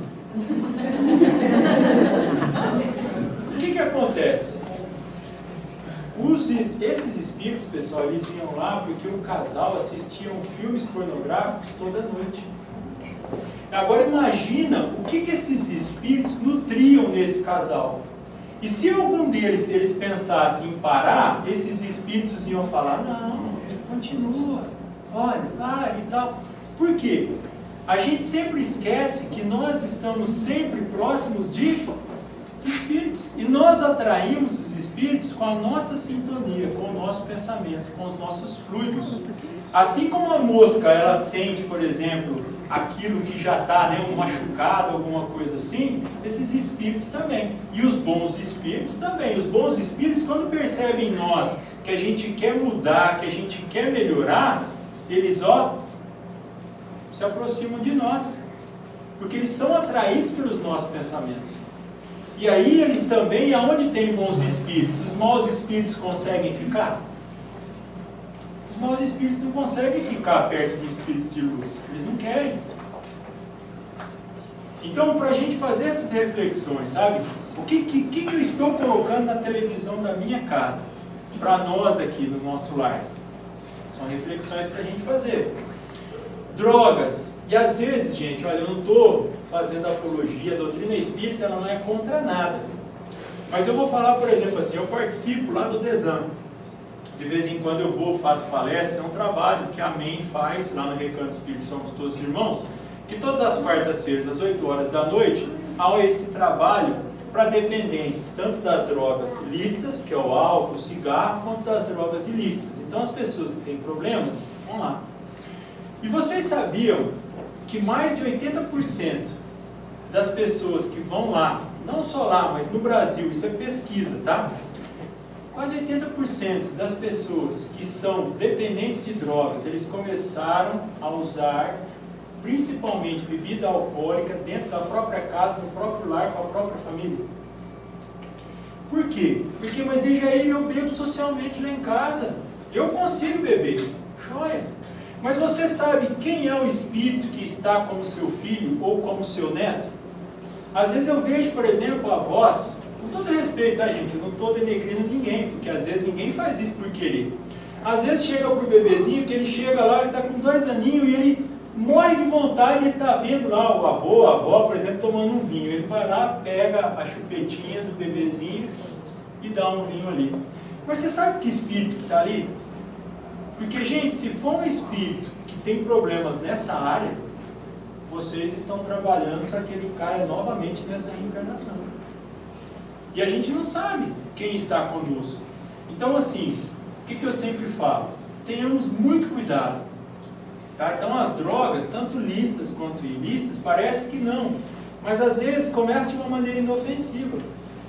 O que acontece? Esses espíritos, pessoal, eles iam lá porque o casal assistia filmes pornográficos toda noite. Agora imagina o que esses espíritos nutriam nesse casal. E se algum deles, eles pensassem em parar, esses espíritos iam falar, não, continua, olha, vai e tal. Por quê? A gente sempre esquece que nós estamos sempre próximos de espíritos. E nós atraímos os espíritos com a nossa sintonia, com o nosso pensamento, com os nossos fluidos. Assim como a mosca, ela sente, por exemplo, aquilo que já está, né, um machucado, alguma coisa assim, esses espíritos também. E os bons espíritos também. Os bons espíritos, quando percebem em nós que a gente quer mudar, que a gente quer melhorar, eles, se aproximam de nós. Porque eles são atraídos pelos nossos pensamentos. E aí eles também, aonde tem bons espíritos, os maus espíritos conseguem ficar? Os maus espíritos não conseguem ficar perto de espíritos de luz. Eles não querem. Então, para a gente fazer essas reflexões, sabe? O que eu estou colocando na televisão da minha casa? Para nós aqui, no nosso lar. São reflexões para a gente fazer. Drogas. E às vezes, gente, olha, eu não estou fazendo apologia, a doutrina espírita ela não é contra nada. Mas eu vou falar, por exemplo, assim, eu participo lá do DESAM. De vez em quando eu vou, faço palestra, é um trabalho que a MEN faz lá no Recanto Espírito Somos Todos Irmãos. que todas as quartas-feiras, às 8 horas da noite, há esse trabalho para dependentes, tanto das drogas lícitas, que é o álcool, o cigarro, quanto das drogas ilícitas. Então as pessoas que têm problemas, vão lá. E vocês sabiam que mais de 80% das pessoas que vão lá, não só lá, mas no Brasil, isso é pesquisa, tá? Quase 80% das pessoas que são dependentes de drogas, eles começaram a usar principalmente bebida alcoólica dentro da própria casa, no próprio lar, com a própria família. Por quê? Porque, mas desde aí eu bebo socialmente lá em casa. Eu consigo beber. Joia. Mas você sabe quem é o espírito que está como seu filho ou como seu neto? Às vezes eu vejo, por exemplo, avós, com todo respeito, tá, gente? Eu não estou denegrindo ninguém, porque às vezes ninguém faz isso por querer. Às vezes chega pro bebezinho, que ele chega lá, ele está com 2 aninhos e ele morre de vontade, ele está vendo lá o avô, a avó, por exemplo, tomando um vinho. Ele vai lá, pega a chupetinha do bebezinho e dá um vinho ali. Mas você sabe que espírito que está ali? Porque, gente, se for um espírito que tem problemas nessa área, vocês estão trabalhando para que ele caia novamente nessa reencarnação. E a gente não sabe quem está conosco. Então, assim, o que eu sempre falo? Tenhamos muito cuidado. Tá? Então, as drogas, tanto lícitas quanto ilícitas, parece que não. Mas, às vezes, começa de uma maneira inofensiva.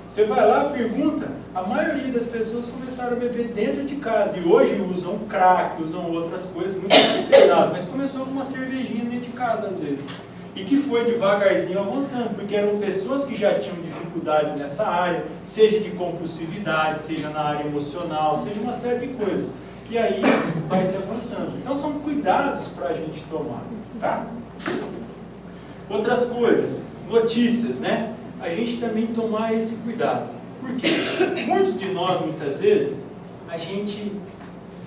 Você vai lá, pergunta, a maioria das pessoas começaram a beber dentro de casa. E hoje usam crack, usam outras coisas muito mais pesadas. Mas começou com uma cervejinha dentro de casa, às vezes. E que foi devagarzinho avançando, porque eram pessoas que já tinham dificuldades nessa área, seja de compulsividade, seja na área emocional, seja uma série de coisas. E aí vai se avançando. Então são cuidados para a gente tomar, tá? Outras coisas, notícias, né? A gente também tomar esse cuidado. Porque muitos de nós, muitas vezes, a gente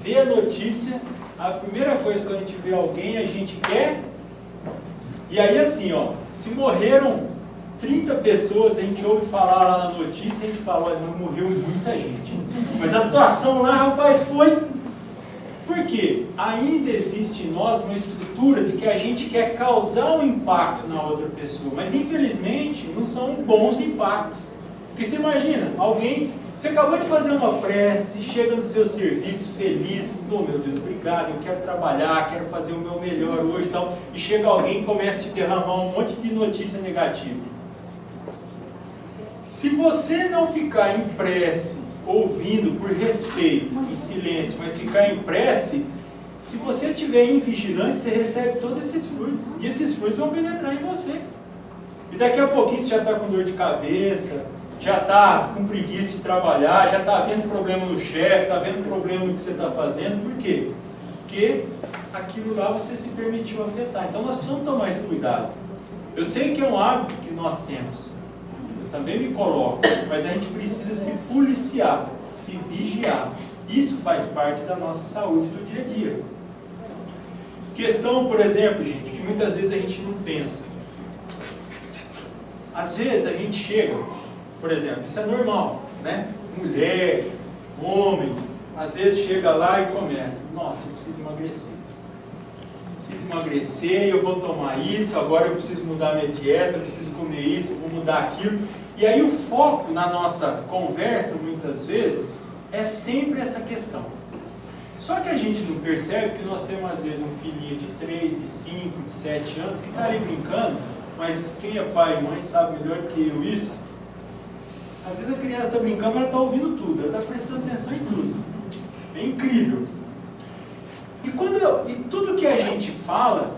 vê a notícia, a primeira coisa que a gente vê alguém, a gente quer. E aí assim, ó, se morreram 30 pessoas, a gente ouve falar lá na notícia, a gente fala, olha, não morreu muita gente. Mas a situação lá, rapaz, foi... Por quê? Ainda existe em nós uma estrutura de que a gente quer causar um impacto na outra pessoa, mas infelizmente não são bons impactos. Porque você imagina, alguém, você acabou de fazer uma prece, chega no seu serviço feliz, oh meu Deus, obrigado, eu quero trabalhar, quero fazer o meu melhor hoje e tal, e chega alguém e começa a te derramar um monte de notícia negativa. Se você não ficar em prece, ouvindo por respeito, em silêncio, mas ficar em prece, se você estiver invigilante, você recebe todos esses fluidos. E esses fluidos vão penetrar em você. E daqui a pouquinho você já está com dor de cabeça, já está com preguiça de trabalhar, já está vendo problema no chefe, está vendo problema no que você está fazendo. Por quê? Porque aquilo lá você se permitiu afetar. Então nós precisamos tomar esse cuidado. Eu sei que é um hábito que nós temos. Também me coloco, mas a gente precisa se policiar, se vigiar. Isso faz parte da nossa saúde do dia a dia. Questão, por exemplo, gente, que muitas vezes a gente não pensa. Às vezes a gente chega, por exemplo, isso é normal, né? Mulher, homem, às vezes chega lá e começa, nossa, eu preciso emagrecer. Preciso emagrecer, eu vou tomar isso, agora eu preciso mudar minha dieta, eu preciso comer isso, eu vou mudar aquilo. E aí o foco na nossa conversa, muitas vezes, é sempre essa questão. Só que a gente não percebe que nós temos, às vezes, um filhinho de 3, de 5, de 7 anos, que está ali brincando, mas quem é pai e mãe sabe melhor que eu isso. Às vezes a criança está brincando, ela está ouvindo tudo, ela está prestando atenção em tudo. É incrível. E tudo que a gente fala,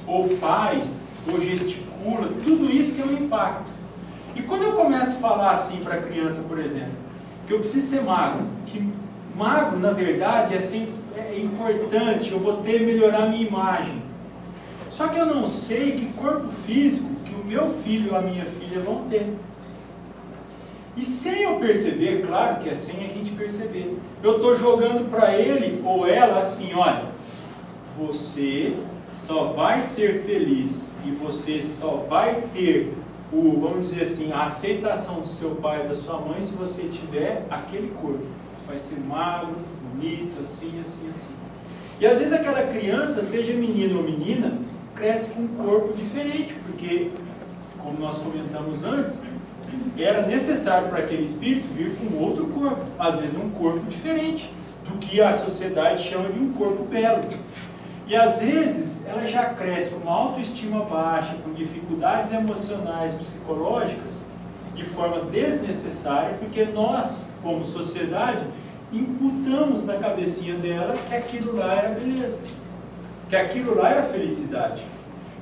ou faz, ou gesticula, tudo isso tem um impacto. E quando eu começo a falar assim para a criança, por exemplo, que eu preciso ser magro, que magro, na verdade, é importante, eu vou melhorar a minha imagem. Só que eu não sei que corpo físico que o meu filho ou a minha filha vão ter. E sem eu perceber, claro que é sem a gente perceber, eu estou jogando para ele ou ela assim, olha, você só vai ser feliz e você só vai ter vamos dizer assim, a aceitação do seu pai e da sua mãe se você tiver aquele corpo. Vai ser magro, bonito, assim, assim, assim. E às vezes aquela criança, seja menino ou menina, cresce com um corpo diferente, porque, como nós comentamos antes, era necessário para aquele espírito vir com outro corpo, às vezes um corpo diferente do que a sociedade chama de um corpo belo. E às vezes ela já cresce com uma autoestima baixa, com dificuldades emocionais, psicológicas, de forma desnecessária, porque nós, como sociedade, imputamos na cabecinha dela que aquilo lá era beleza, que aquilo lá era felicidade.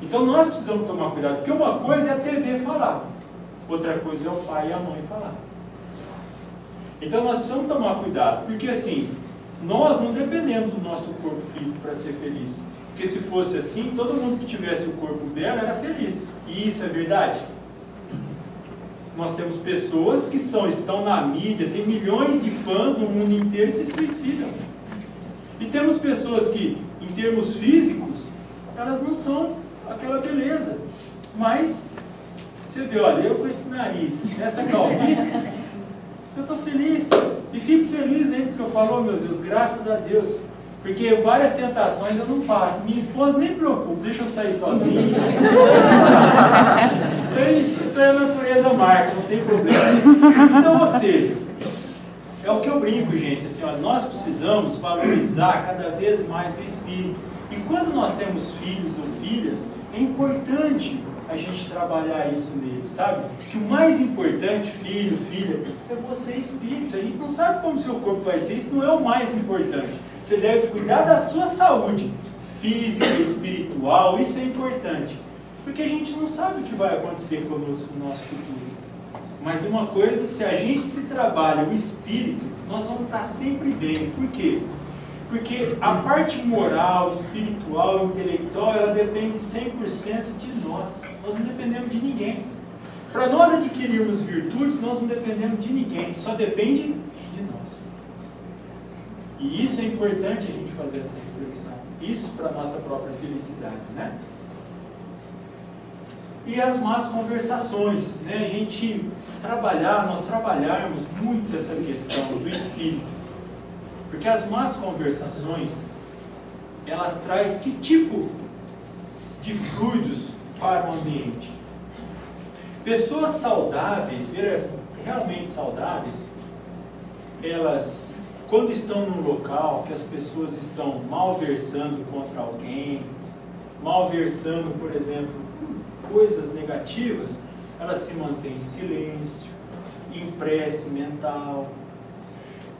Então nós precisamos tomar cuidado, porque uma coisa é a TV falar, outra coisa é o pai e a mãe falar. Então nós precisamos tomar cuidado, porque assim, nós não dependemos do nosso corpo físico para ser feliz. Porque se fosse assim, todo mundo que tivesse o corpo belo era feliz. E isso é verdade? Nós temos pessoas que estão na mídia, tem milhões de fãs no mundo inteiro e se suicidam. E temos pessoas que, em termos físicos, elas não são aquela beleza. Mas, você vê, olha, eu com esse nariz, essa calvície, eu estou feliz. E fico feliz, hein, porque eu falo, oh, meu Deus, graças a Deus. Porque várias tentações eu não passo. Minha esposa nem preocupa, deixa eu sair sozinho. Isso aí a natureza marca, não tem problema. Então, ou seja, é o que eu brinco, gente. Assim, ó, nós precisamos valorizar cada vez mais o espírito. E quando nós temos filhos ou filhas, é importante a gente trabalhar isso nele, sabe? Que o mais importante, filho, filha, é você espírito. A gente não sabe como seu corpo vai ser, isso não é o mais importante. Você deve cuidar da sua saúde física, espiritual, isso é importante. Porque a gente não sabe o que vai acontecer conosco no nosso futuro. Mas uma coisa, se a gente se trabalha o espírito, nós vamos estar sempre bem. Por quê? Porque a parte moral, espiritual, intelectual, ela depende 100% de nós. Nós não dependemos de ninguém. Para nós adquirirmos virtudes, nós não dependemos de ninguém. Só depende de nós. E isso é importante a gente fazer essa reflexão. Isso para a nossa própria felicidade, né? E as más conversações, né? A gente nós trabalharmos muito essa questão do espírito. Porque as más conversações, elas trazem que tipo de fluidos para o ambiente? Pessoas saudáveis, realmente saudáveis, elas, quando estão num local que as pessoas estão malversando contra alguém, malversando, por exemplo, coisas negativas, elas se mantêm em silêncio, em prece mental.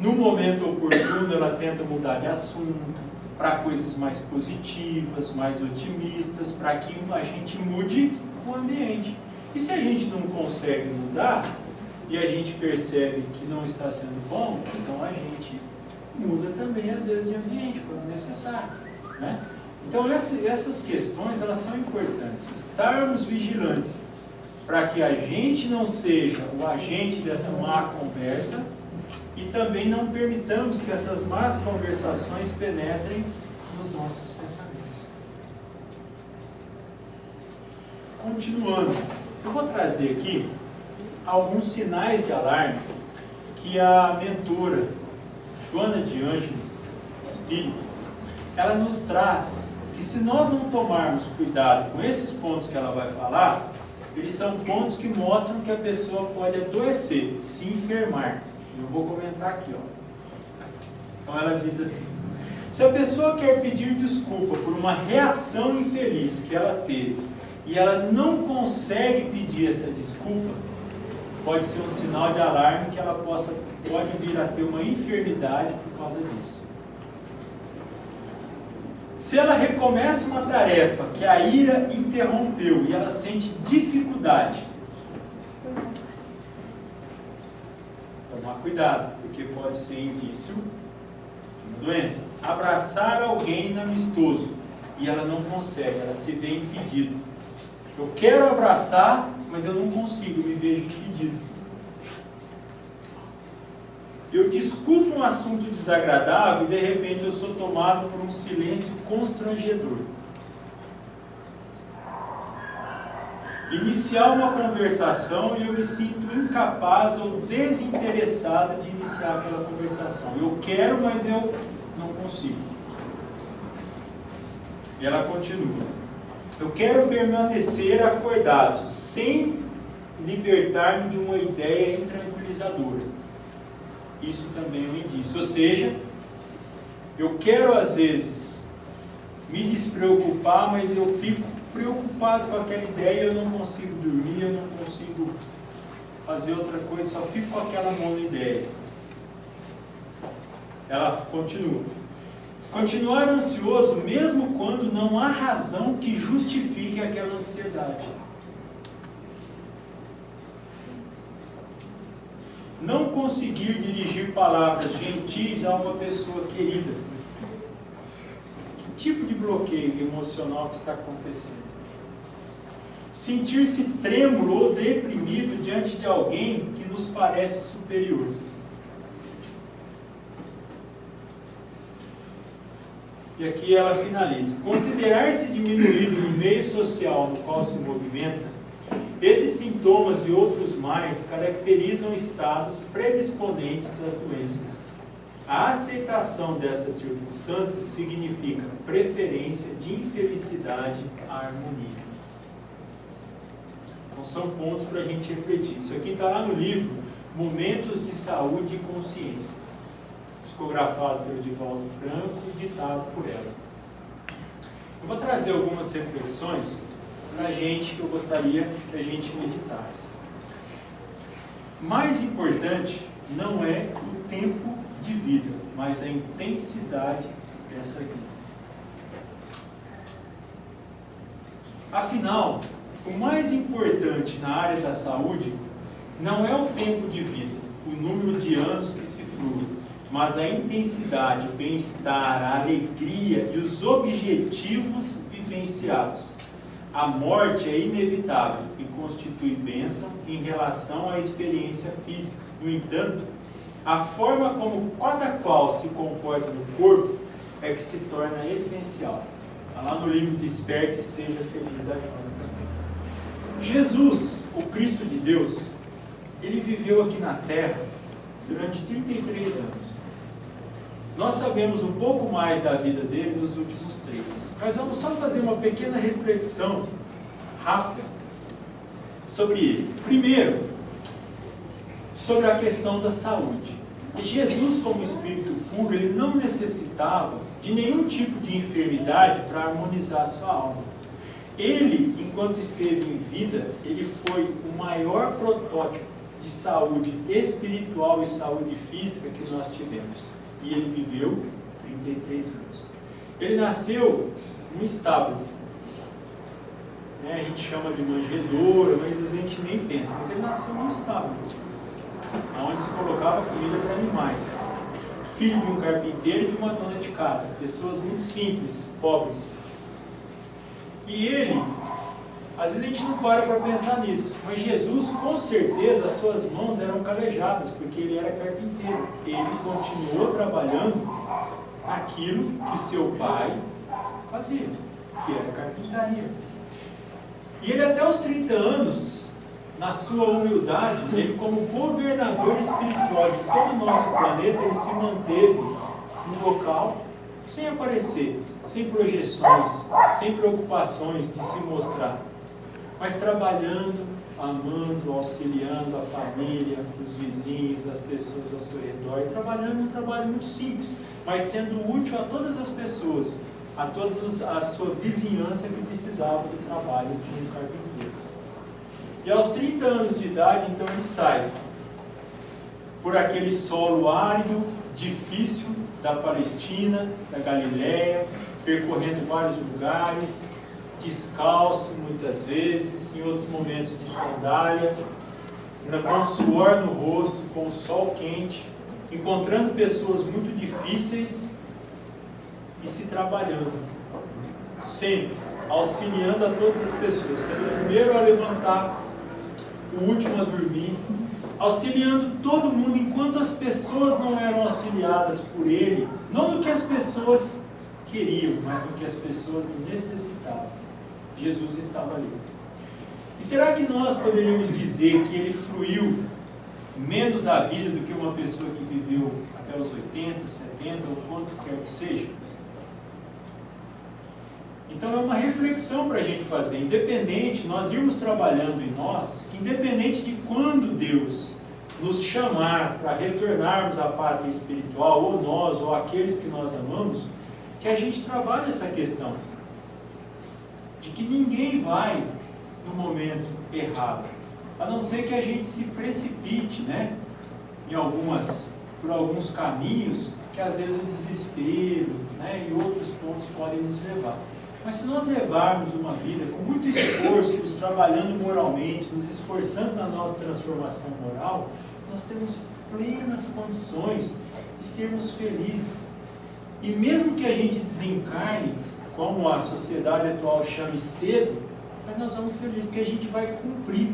No momento oportuno, ela tenta mudar de assunto para coisas mais positivas, mais otimistas, para que a gente mude o ambiente. E se a gente não consegue mudar, e a gente percebe que não está sendo bom, então a gente muda também, às vezes, de ambiente, quando necessário, né? Então, essas questões, elas são importantes. Estarmos vigilantes para que a gente não seja o agente dessa má conversa e também não permitamos que essas más conversações penetrem nos nossos pensamentos. Continuando, eu vou trazer aqui alguns sinais de alarme que a mentora Joana de Ângeles, espírito, ela nos traz que se nós não tomarmos cuidado com esses pontos que ela vai falar, eles são pontos que mostram que a pessoa pode adoecer, se enfermar. Eu vou comentar aqui, ó. Então ela diz assim: se a pessoa quer pedir desculpa por uma reação infeliz que ela teve e ela não consegue pedir essa desculpa, pode ser um sinal de alarme que ela pode vir a ter uma enfermidade por causa disso. Se ela recomeça uma tarefa que a ira interrompeu e ela sente dificuldade, tomar cuidado, porque pode ser indício de uma doença. Abraçar alguém amistoso e ela não consegue, ela se vê impedido. Eu quero abraçar, mas eu não consigo, me vejo impedido. Eu discuto um assunto desagradável e de repente eu sou tomado por um silêncio constrangedor. Iniciar uma conversação e eu me sinto incapaz ou desinteressado de iniciar aquela conversação. Eu quero, mas eu não consigo. E ela continua. Eu quero permanecer acordado, sem libertar-me de uma ideia intranquilizadora. Isso também é um indício. Ou seja, eu quero às vezes me despreocupar, mas eu fico preocupado com aquela ideia, eu não consigo dormir, eu não consigo fazer outra coisa, só fico com aquela monoideia. Ela continua. Continuar ansioso mesmo quando não há razão que justifique aquela ansiedade. Não conseguir dirigir palavras gentis a uma pessoa querida. Que tipo de bloqueio emocional que está acontecendo? Sentir-se trêmulo ou deprimido diante de alguém que nos parece superior. E aqui ela finaliza. Considerar-se diminuído no meio social no qual se movimenta, esses sintomas e outros mais caracterizam estados predisponentes às doenças. A aceitação dessas circunstâncias significa preferência de infelicidade à harmonia. Então são pontos para a gente refletir. Isso aqui está lá no livro Momentos de Saúde e Consciência, psicografado pelo Divaldo Franco e ditado por ela. Eu vou trazer algumas reflexões para a gente, que eu gostaria que a gente meditasse. Mais importante não é o tempo de vida, mas a intensidade dessa vida. Afinal, o mais importante na área da saúde não é o tempo de vida, o número de anos que se frua, mas a intensidade, o bem-estar, a alegria e os objetivos vivenciados. A morte é inevitável e constitui bênção em relação à experiência física. No entanto, a forma como cada qual se comporta no corpo é que se torna essencial. Está lá no livro Desperte e Seja Feliz da Vida também. Jesus, o Cristo de Deus, ele viveu aqui na Terra durante 33 anos. Nós sabemos um pouco mais da vida dele nos últimos 3. Mas vamos só fazer uma pequena reflexão rápida sobre ele. Primeiro, sobre a questão da saúde. E Jesus, como Espírito puro, ele não necessitava de nenhum tipo de enfermidade para harmonizar a sua alma. Ele, enquanto esteve em vida, ele foi o maior protótipo de saúde espiritual e saúde física que nós tivemos. E ele viveu 33 anos. Ele nasceu num estábulo. A gente chama de manjedoura, mas a gente nem pensa. Mas ele nasceu num estábulo, onde se colocava comida para animais. Filho de um carpinteiro e de uma dona de casa. Pessoas muito simples, pobres. E ele, às vezes a gente não para pensar nisso, mas Jesus, com certeza, as suas mãos eram calejadas, porque ele era carpinteiro. Ele continuou trabalhando naquilo que seu pai fazia, que era carpintaria. E ele até os 30 anos, na sua humildade, ele como governador espiritual de todo o nosso planeta, ele se manteve no local, sem aparecer, sem projeções, sem preocupações de se mostrar, mas trabalhando, amando, auxiliando a família, os vizinhos, as pessoas ao seu redor, e trabalhando um trabalho muito simples, mas sendo útil a todas as pessoas, a toda a sua vizinhança que precisava do trabalho de um carpinteiro. E aos 30 anos de idade, então ele sai por aquele solo árido, difícil da Palestina, da Galileia, percorrendo vários lugares, descalço muitas vezes, em outros momentos de sandália, com suor no rosto, com o sol quente, encontrando pessoas muito difíceis e se trabalhando, sempre auxiliando a todas as pessoas, sendo o primeiro a levantar, o último a dormir, auxiliando todo mundo, enquanto as pessoas não eram auxiliadas por ele, não no que as pessoas queriam, mas no que as pessoas necessitavam. Jesus estava ali. E será que nós poderíamos dizer que ele fruiu menos a vida do que uma pessoa que viveu até os 80, 70, ou quanto quer que seja? Então é uma reflexão para a gente fazer, independente, nós irmos trabalhando em nós, independente de quando Deus nos chamar para retornarmos à pátria espiritual, ou nós, ou aqueles que nós amamos, que a gente trabalhe essa questão, de que ninguém vai no momento errado, a não ser que a gente se precipite, né, por alguns caminhos, que às vezes o desespero, né, e outros pontos podem nos levar. Mas se nós levarmos uma vida com muito esforço, nos trabalhando moralmente, nos esforçando na nossa transformação moral, nós temos plenas condições de sermos felizes. E mesmo que a gente desencarne, como a sociedade atual chame cedo, mas nós vamos felizes, porque a gente vai cumprir.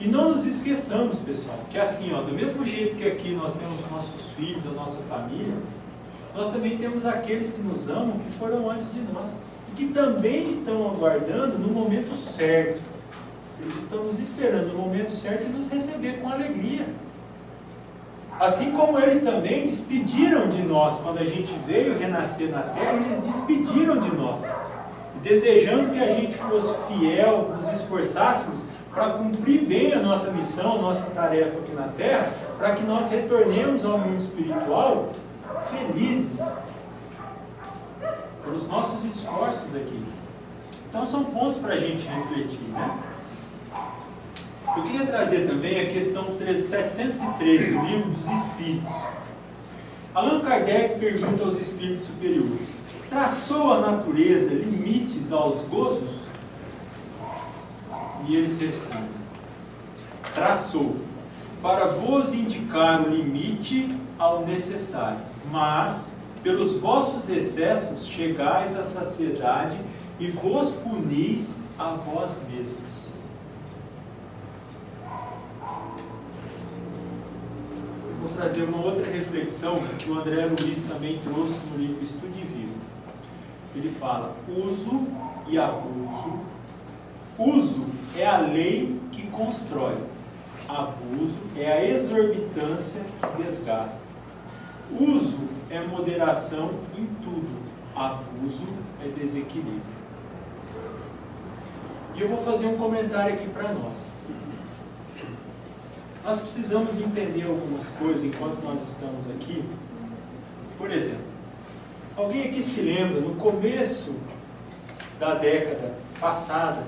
E não nos esqueçamos, pessoal, que assim, ó, do mesmo jeito que aqui nós temos nossos filhos, a nossa família, nós também temos aqueles que nos amam, que foram antes de nós, e que também estão aguardando no momento certo. Eles estão nos esperando no momento certo e nos receber com alegria. Assim como eles também despediram de nós, quando a gente veio renascer na Terra, eles despediram de nós, desejando que a gente fosse fiel, nos esforçássemos para cumprir bem a nossa missão, a nossa tarefa aqui na Terra, para que nós retornemos ao mundo espiritual felizes, pelos nossos esforços aqui. Então são pontos para a gente refletir, né? Eu queria trazer também a questão 703 do Livro dos Espíritos. Allan Kardec pergunta aos espíritos superiores: traçou a natureza limites aos gozos? E eles respondem: traçou, para vos indicar o limite ao necessário, mas pelos vossos excessos chegais à saciedade e vos punis a vós mesmos. Vou trazer uma outra reflexão que o André Luiz também trouxe no livro Estude Vivo. Ele fala: uso e abuso. Uso é a lei que constrói. Abuso é a exorbitância que desgasta. Uso é moderação em tudo. Abuso é desequilíbrio. E eu vou fazer um comentário aqui para nós. Nós precisamos entender algumas coisas enquanto nós estamos aqui. Por exemplo, alguém aqui se lembra, no começo da década passada,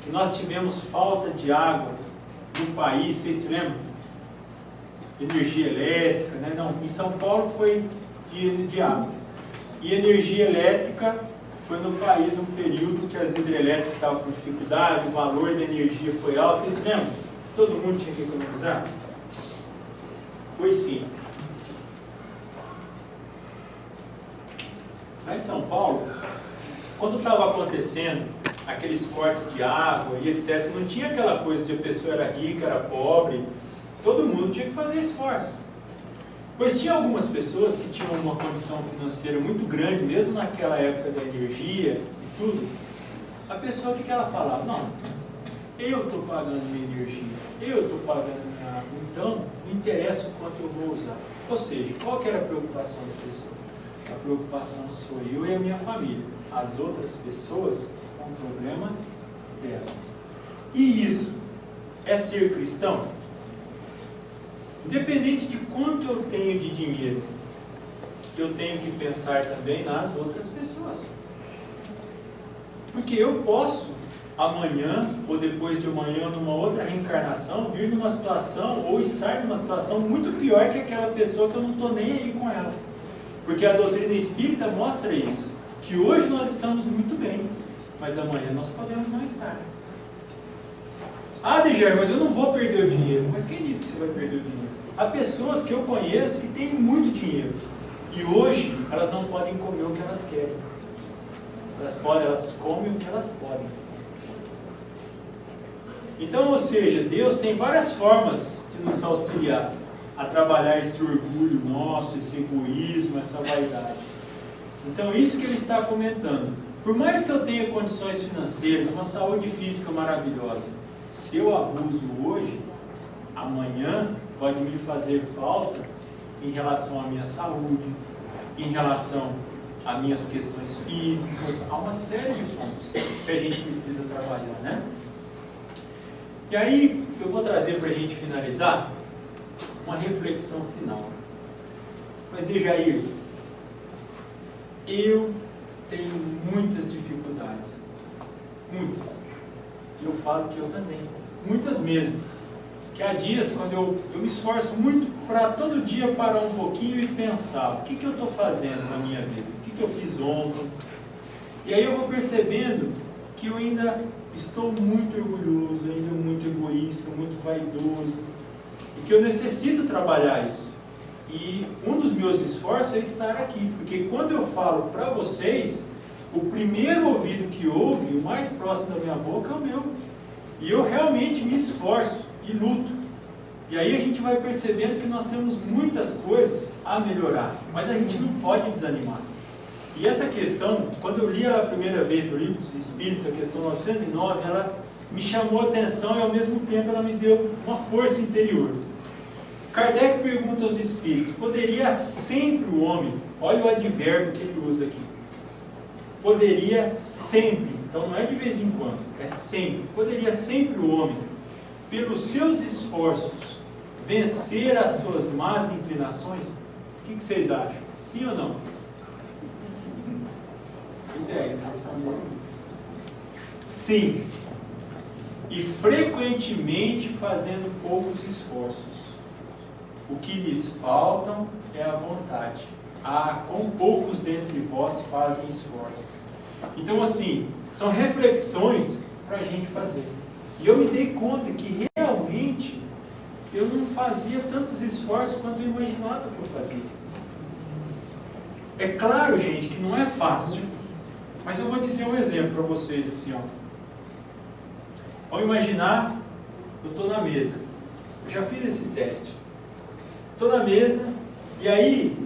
que nós tivemos falta de água no país? Vocês se lembram? Energia elétrica, né? Não, em São Paulo foi de água. E energia elétrica foi no país um período que as hidrelétricas estavam com dificuldade, o valor da energia foi alto. Vocês se lembram? Todo mundo tinha que economizar? Pois sim. Lá em São Paulo, quando estava acontecendo aqueles cortes de água e etc., não tinha aquela coisa de a pessoa era rica, era pobre, todo mundo tinha que fazer esforço. Pois tinha algumas pessoas que tinham uma condição financeira muito grande, mesmo naquela época da energia e tudo. A pessoa, o que ela falava? Não, eu estou pagando minha energia, eu estou pagando minha água, então não interessa o quanto eu vou usar. Ou seja, qual que era a preocupação da pessoa? A preocupação sou eu e a minha família. As outras pessoas, é um problema delas. E isso é ser cristão? Independente de quanto eu tenho de dinheiro, eu tenho que pensar também nas outras pessoas. Porque eu posso, amanhã ou depois de amanhã, numa outra reencarnação, vir numa situação ou estar numa situação muito pior que aquela pessoa que eu não estou nem aí com ela. Porque a doutrina espírita mostra isso, que hoje nós estamos muito bem, mas amanhã nós podemos não estar. Ah, Dejar, mas eu não vou perder o dinheiro. Mas quem disse que você vai perder o dinheiro? Há pessoas que eu conheço que têm muito dinheiro e hoje elas não podem comer o que elas querem. Elas comem o que elas podem. Então, ou seja, Deus tem várias formas de nos auxiliar a trabalhar esse orgulho nosso, esse egoísmo, essa vaidade. Então, isso que ele está comentando. Por mais que eu tenha condições financeiras, uma saúde física maravilhosa, se eu abuso hoje, amanhã pode me fazer falta em relação à minha saúde, em relação as minhas questões físicas, há uma série de pontos que a gente precisa trabalhar, né? E aí, eu vou trazer para a gente finalizar uma reflexão final. Mas, Dejair, eu tenho muitas dificuldades. Muitas. E eu falo que eu também. Muitas mesmo. Que há dias, quando eu me esforço muito para todo dia parar um pouquinho e pensar, o que eu estou fazendo na minha vida? O que eu fiz ontem? E aí eu vou percebendo que eu ainda estou muito orgulhoso, ainda muito egoísta, muito vaidoso, e que eu necessito trabalhar isso. E um dos meus esforços é estar aqui, porque quando eu falo para vocês, o primeiro ouvido que ouve, o mais próximo da minha boca, é o meu. E eu realmente me esforço e luto. E aí a gente vai percebendo que nós temos muitas coisas a melhorar, mas a gente não pode desanimar. E essa questão, quando eu li ela a primeira vez no Livro dos Espíritos, a questão 909, ela me chamou a atenção e ao mesmo tempo ela me deu uma força interior. Kardec pergunta aos Espíritos, poderia sempre o homem, olha o advérbio que ele usa aqui, poderia sempre, então não é de vez em quando, é sempre, poderia sempre o homem, pelos seus esforços, vencer as suas más inclinações? O que vocês acham? Sim ou não? Pois é, eles responderam isso. Sim. E frequentemente fazendo poucos esforços. O que lhes faltam é a vontade. Ah, com poucos dentre vós fazem esforços. Então, assim, são reflexões para a gente fazer. E eu me dei conta que realmente eu não fazia tantos esforços quanto eu imaginava que eu fazia. É claro, gente, que não é fácil. Mas eu vou dizer um exemplo para vocês assim, ó. Vamos imaginar, eu estou na mesa. Eu já fiz esse teste. Estou na mesa e aí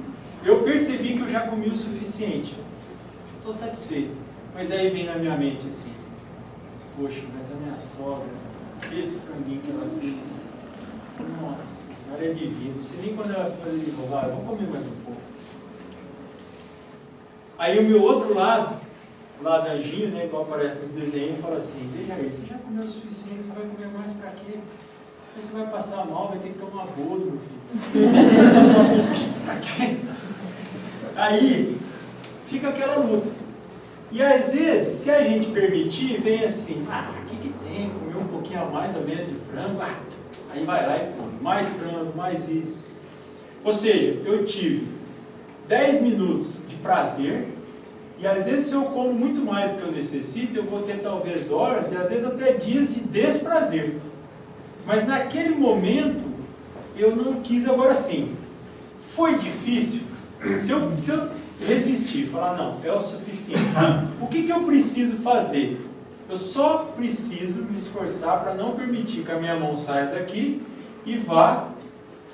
eu percebi que eu já comi o suficiente. Estou satisfeito. Mas aí vem na minha mente assim, poxa, mas a minha sogra, esse franguinho que ela fez, nossa, a senhora é divina. Não sei nem quando ela vai fazer de novo, vamos comer mais um pouco. Aí o meu outro lado, o lado anjinho, né, igual aparece nos desenhos, fala assim, veja aí, você já comeu o suficiente, você vai comer mais para quê? Você vai passar mal, vai ter que tomar bolo, meu filho. Pra quê? Aí fica aquela luta. E às vezes, se a gente permitir, vem assim, o que tem? Comer um pouquinho a mais da mesa de frango, aí vai lá e come mais frango, mais isso. Ou seja, eu tive 10 minutos de prazer, e às vezes se eu como muito mais do que eu necessito, eu vou ter talvez horas, e às vezes até dias de desprazer. Mas naquele momento, eu não quis. Agora sim, foi difícil. Se eu resistir, falar, não, é o suficiente. O que eu preciso fazer? Eu só preciso me esforçar para não permitir que a minha mão saia daqui e vá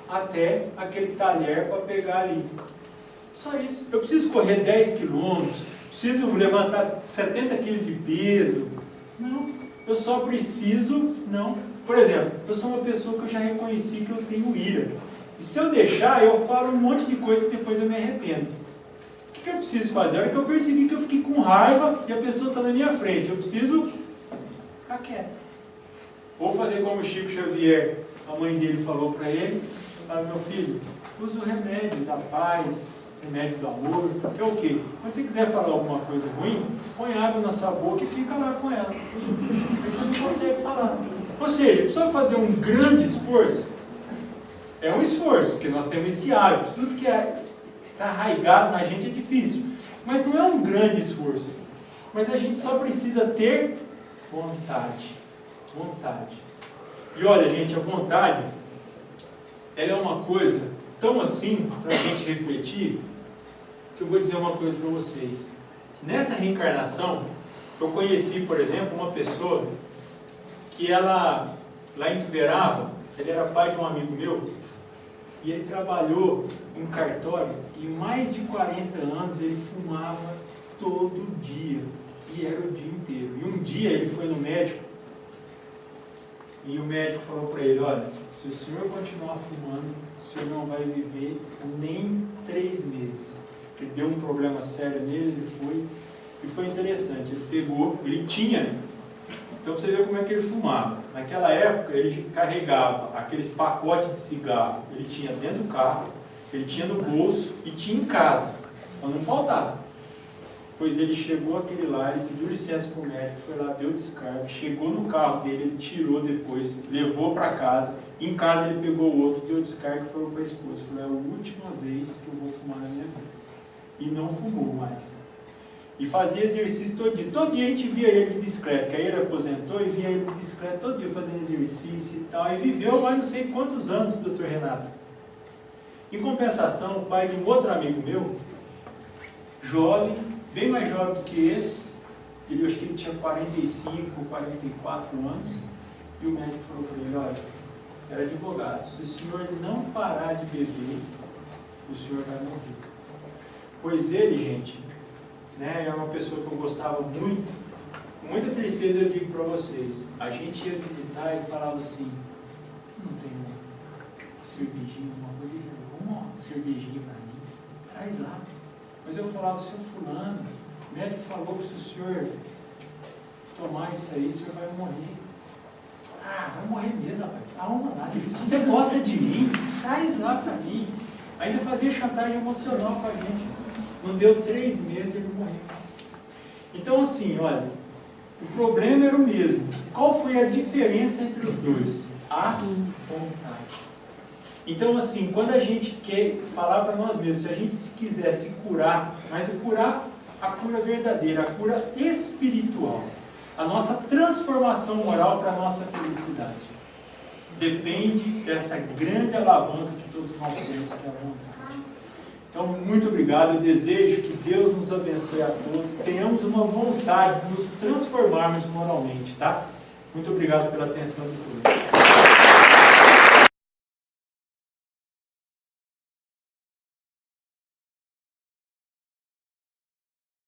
até aquele talher para pegar ali. Só isso. Eu preciso correr 10 quilômetros, preciso levantar 70 quilos de peso. Não, eu só preciso, não. Por exemplo, eu sou uma pessoa que eu já reconheci que eu tenho ira. E se eu deixar, eu falo um monte de coisa que depois eu me arrependo. O que eu preciso fazer? A hora que eu percebi que eu fiquei com raiva e a pessoa está na minha frente, eu preciso ficar quieto. Ou fazer como o Chico Xavier, a mãe dele falou para ele, meu filho, use o remédio da paz, remédio do amor, que é o quê? Quando você quiser falar alguma coisa ruim, põe água na sua boca e fica lá com ela. Aí você não consegue falar. Ou seja, precisa fazer um grande esforço. É um esforço, porque nós temos esse hábito. Tudo que está arraigado na gente é difícil. Mas não é um grande esforço. Mas a gente só precisa ter vontade. Vontade. E olha, gente, a vontade, ela é uma coisa tão assim, para a gente refletir, que eu vou dizer uma coisa para vocês. Nessa reencarnação, eu conheci, por exemplo, uma pessoa que ela, lá em Tuberava, ele era pai de um amigo meu, e ele trabalhou em cartório, e mais de 40 anos ele fumava todo dia, e era o dia inteiro. E um dia ele foi no médico, e o médico falou para ele, olha, se o senhor continuar fumando, o senhor não vai viver nem 3 meses. que deu um problema sério nele, ele foi, e foi interessante, ele pegou, ele tinha, então você vê como é que ele fumava. Naquela época ele carregava aqueles pacotes de cigarro, ele tinha dentro do carro, ele tinha no bolso e tinha em casa, então não faltava. Pois ele chegou aquele lá, ele pediu licença para o médico, foi lá, deu descarga, chegou no carro dele, ele tirou depois, levou para casa, em casa ele pegou o outro, deu descarga e falou para a esposa, falou, é a última vez que eu vou fumar na minha vida. E não fumou mais. E fazia exercício todo dia. Todo dia a gente via ele de bicicleta, que aí ele aposentou e via ele de bicicleta todo dia fazendo exercício e tal. E viveu mais não sei quantos anos, doutor Renato. Em compensação, o pai de um outro amigo meu, jovem, bem mais jovem do que esse, eu acho que ele tinha 45, 44 anos, e o médico falou para ele, olha, era advogado, se o senhor não parar de beber, o senhor vai morrer. Pois ele, gente, né, é uma pessoa que eu gostava muito, com muita tristeza eu digo para vocês, a gente ia visitar e falava assim, você não tem uma cervejinha, uma coisa, uma cervejinha para mim, traz lá. Mas eu falava, seu fulano, o médico falou que se o senhor tomar isso aí, o senhor vai morrer. Ah, vai morrer mesmo, rapaz. Arruma lá. Se você gosta de mim, traz lá para mim. Ainda fazia chantagem emocional com a gente. Não deu 3 meses e ele morreu. Então assim, olha, o problema era o mesmo. Qual foi a diferença entre os dois? A vontade. Então, assim, quando a gente quer falar para nós mesmos, se a gente quiser se curar, mas curar a cura verdadeira, a cura espiritual, a nossa transformação moral para a nossa felicidade, depende dessa grande alavanca que todos nós temos, que é a vontade. Então, muito obrigado, eu desejo que Deus nos abençoe a todos, que tenhamos uma vontade de nos transformarmos moralmente, tá? Muito obrigado pela atenção de todos.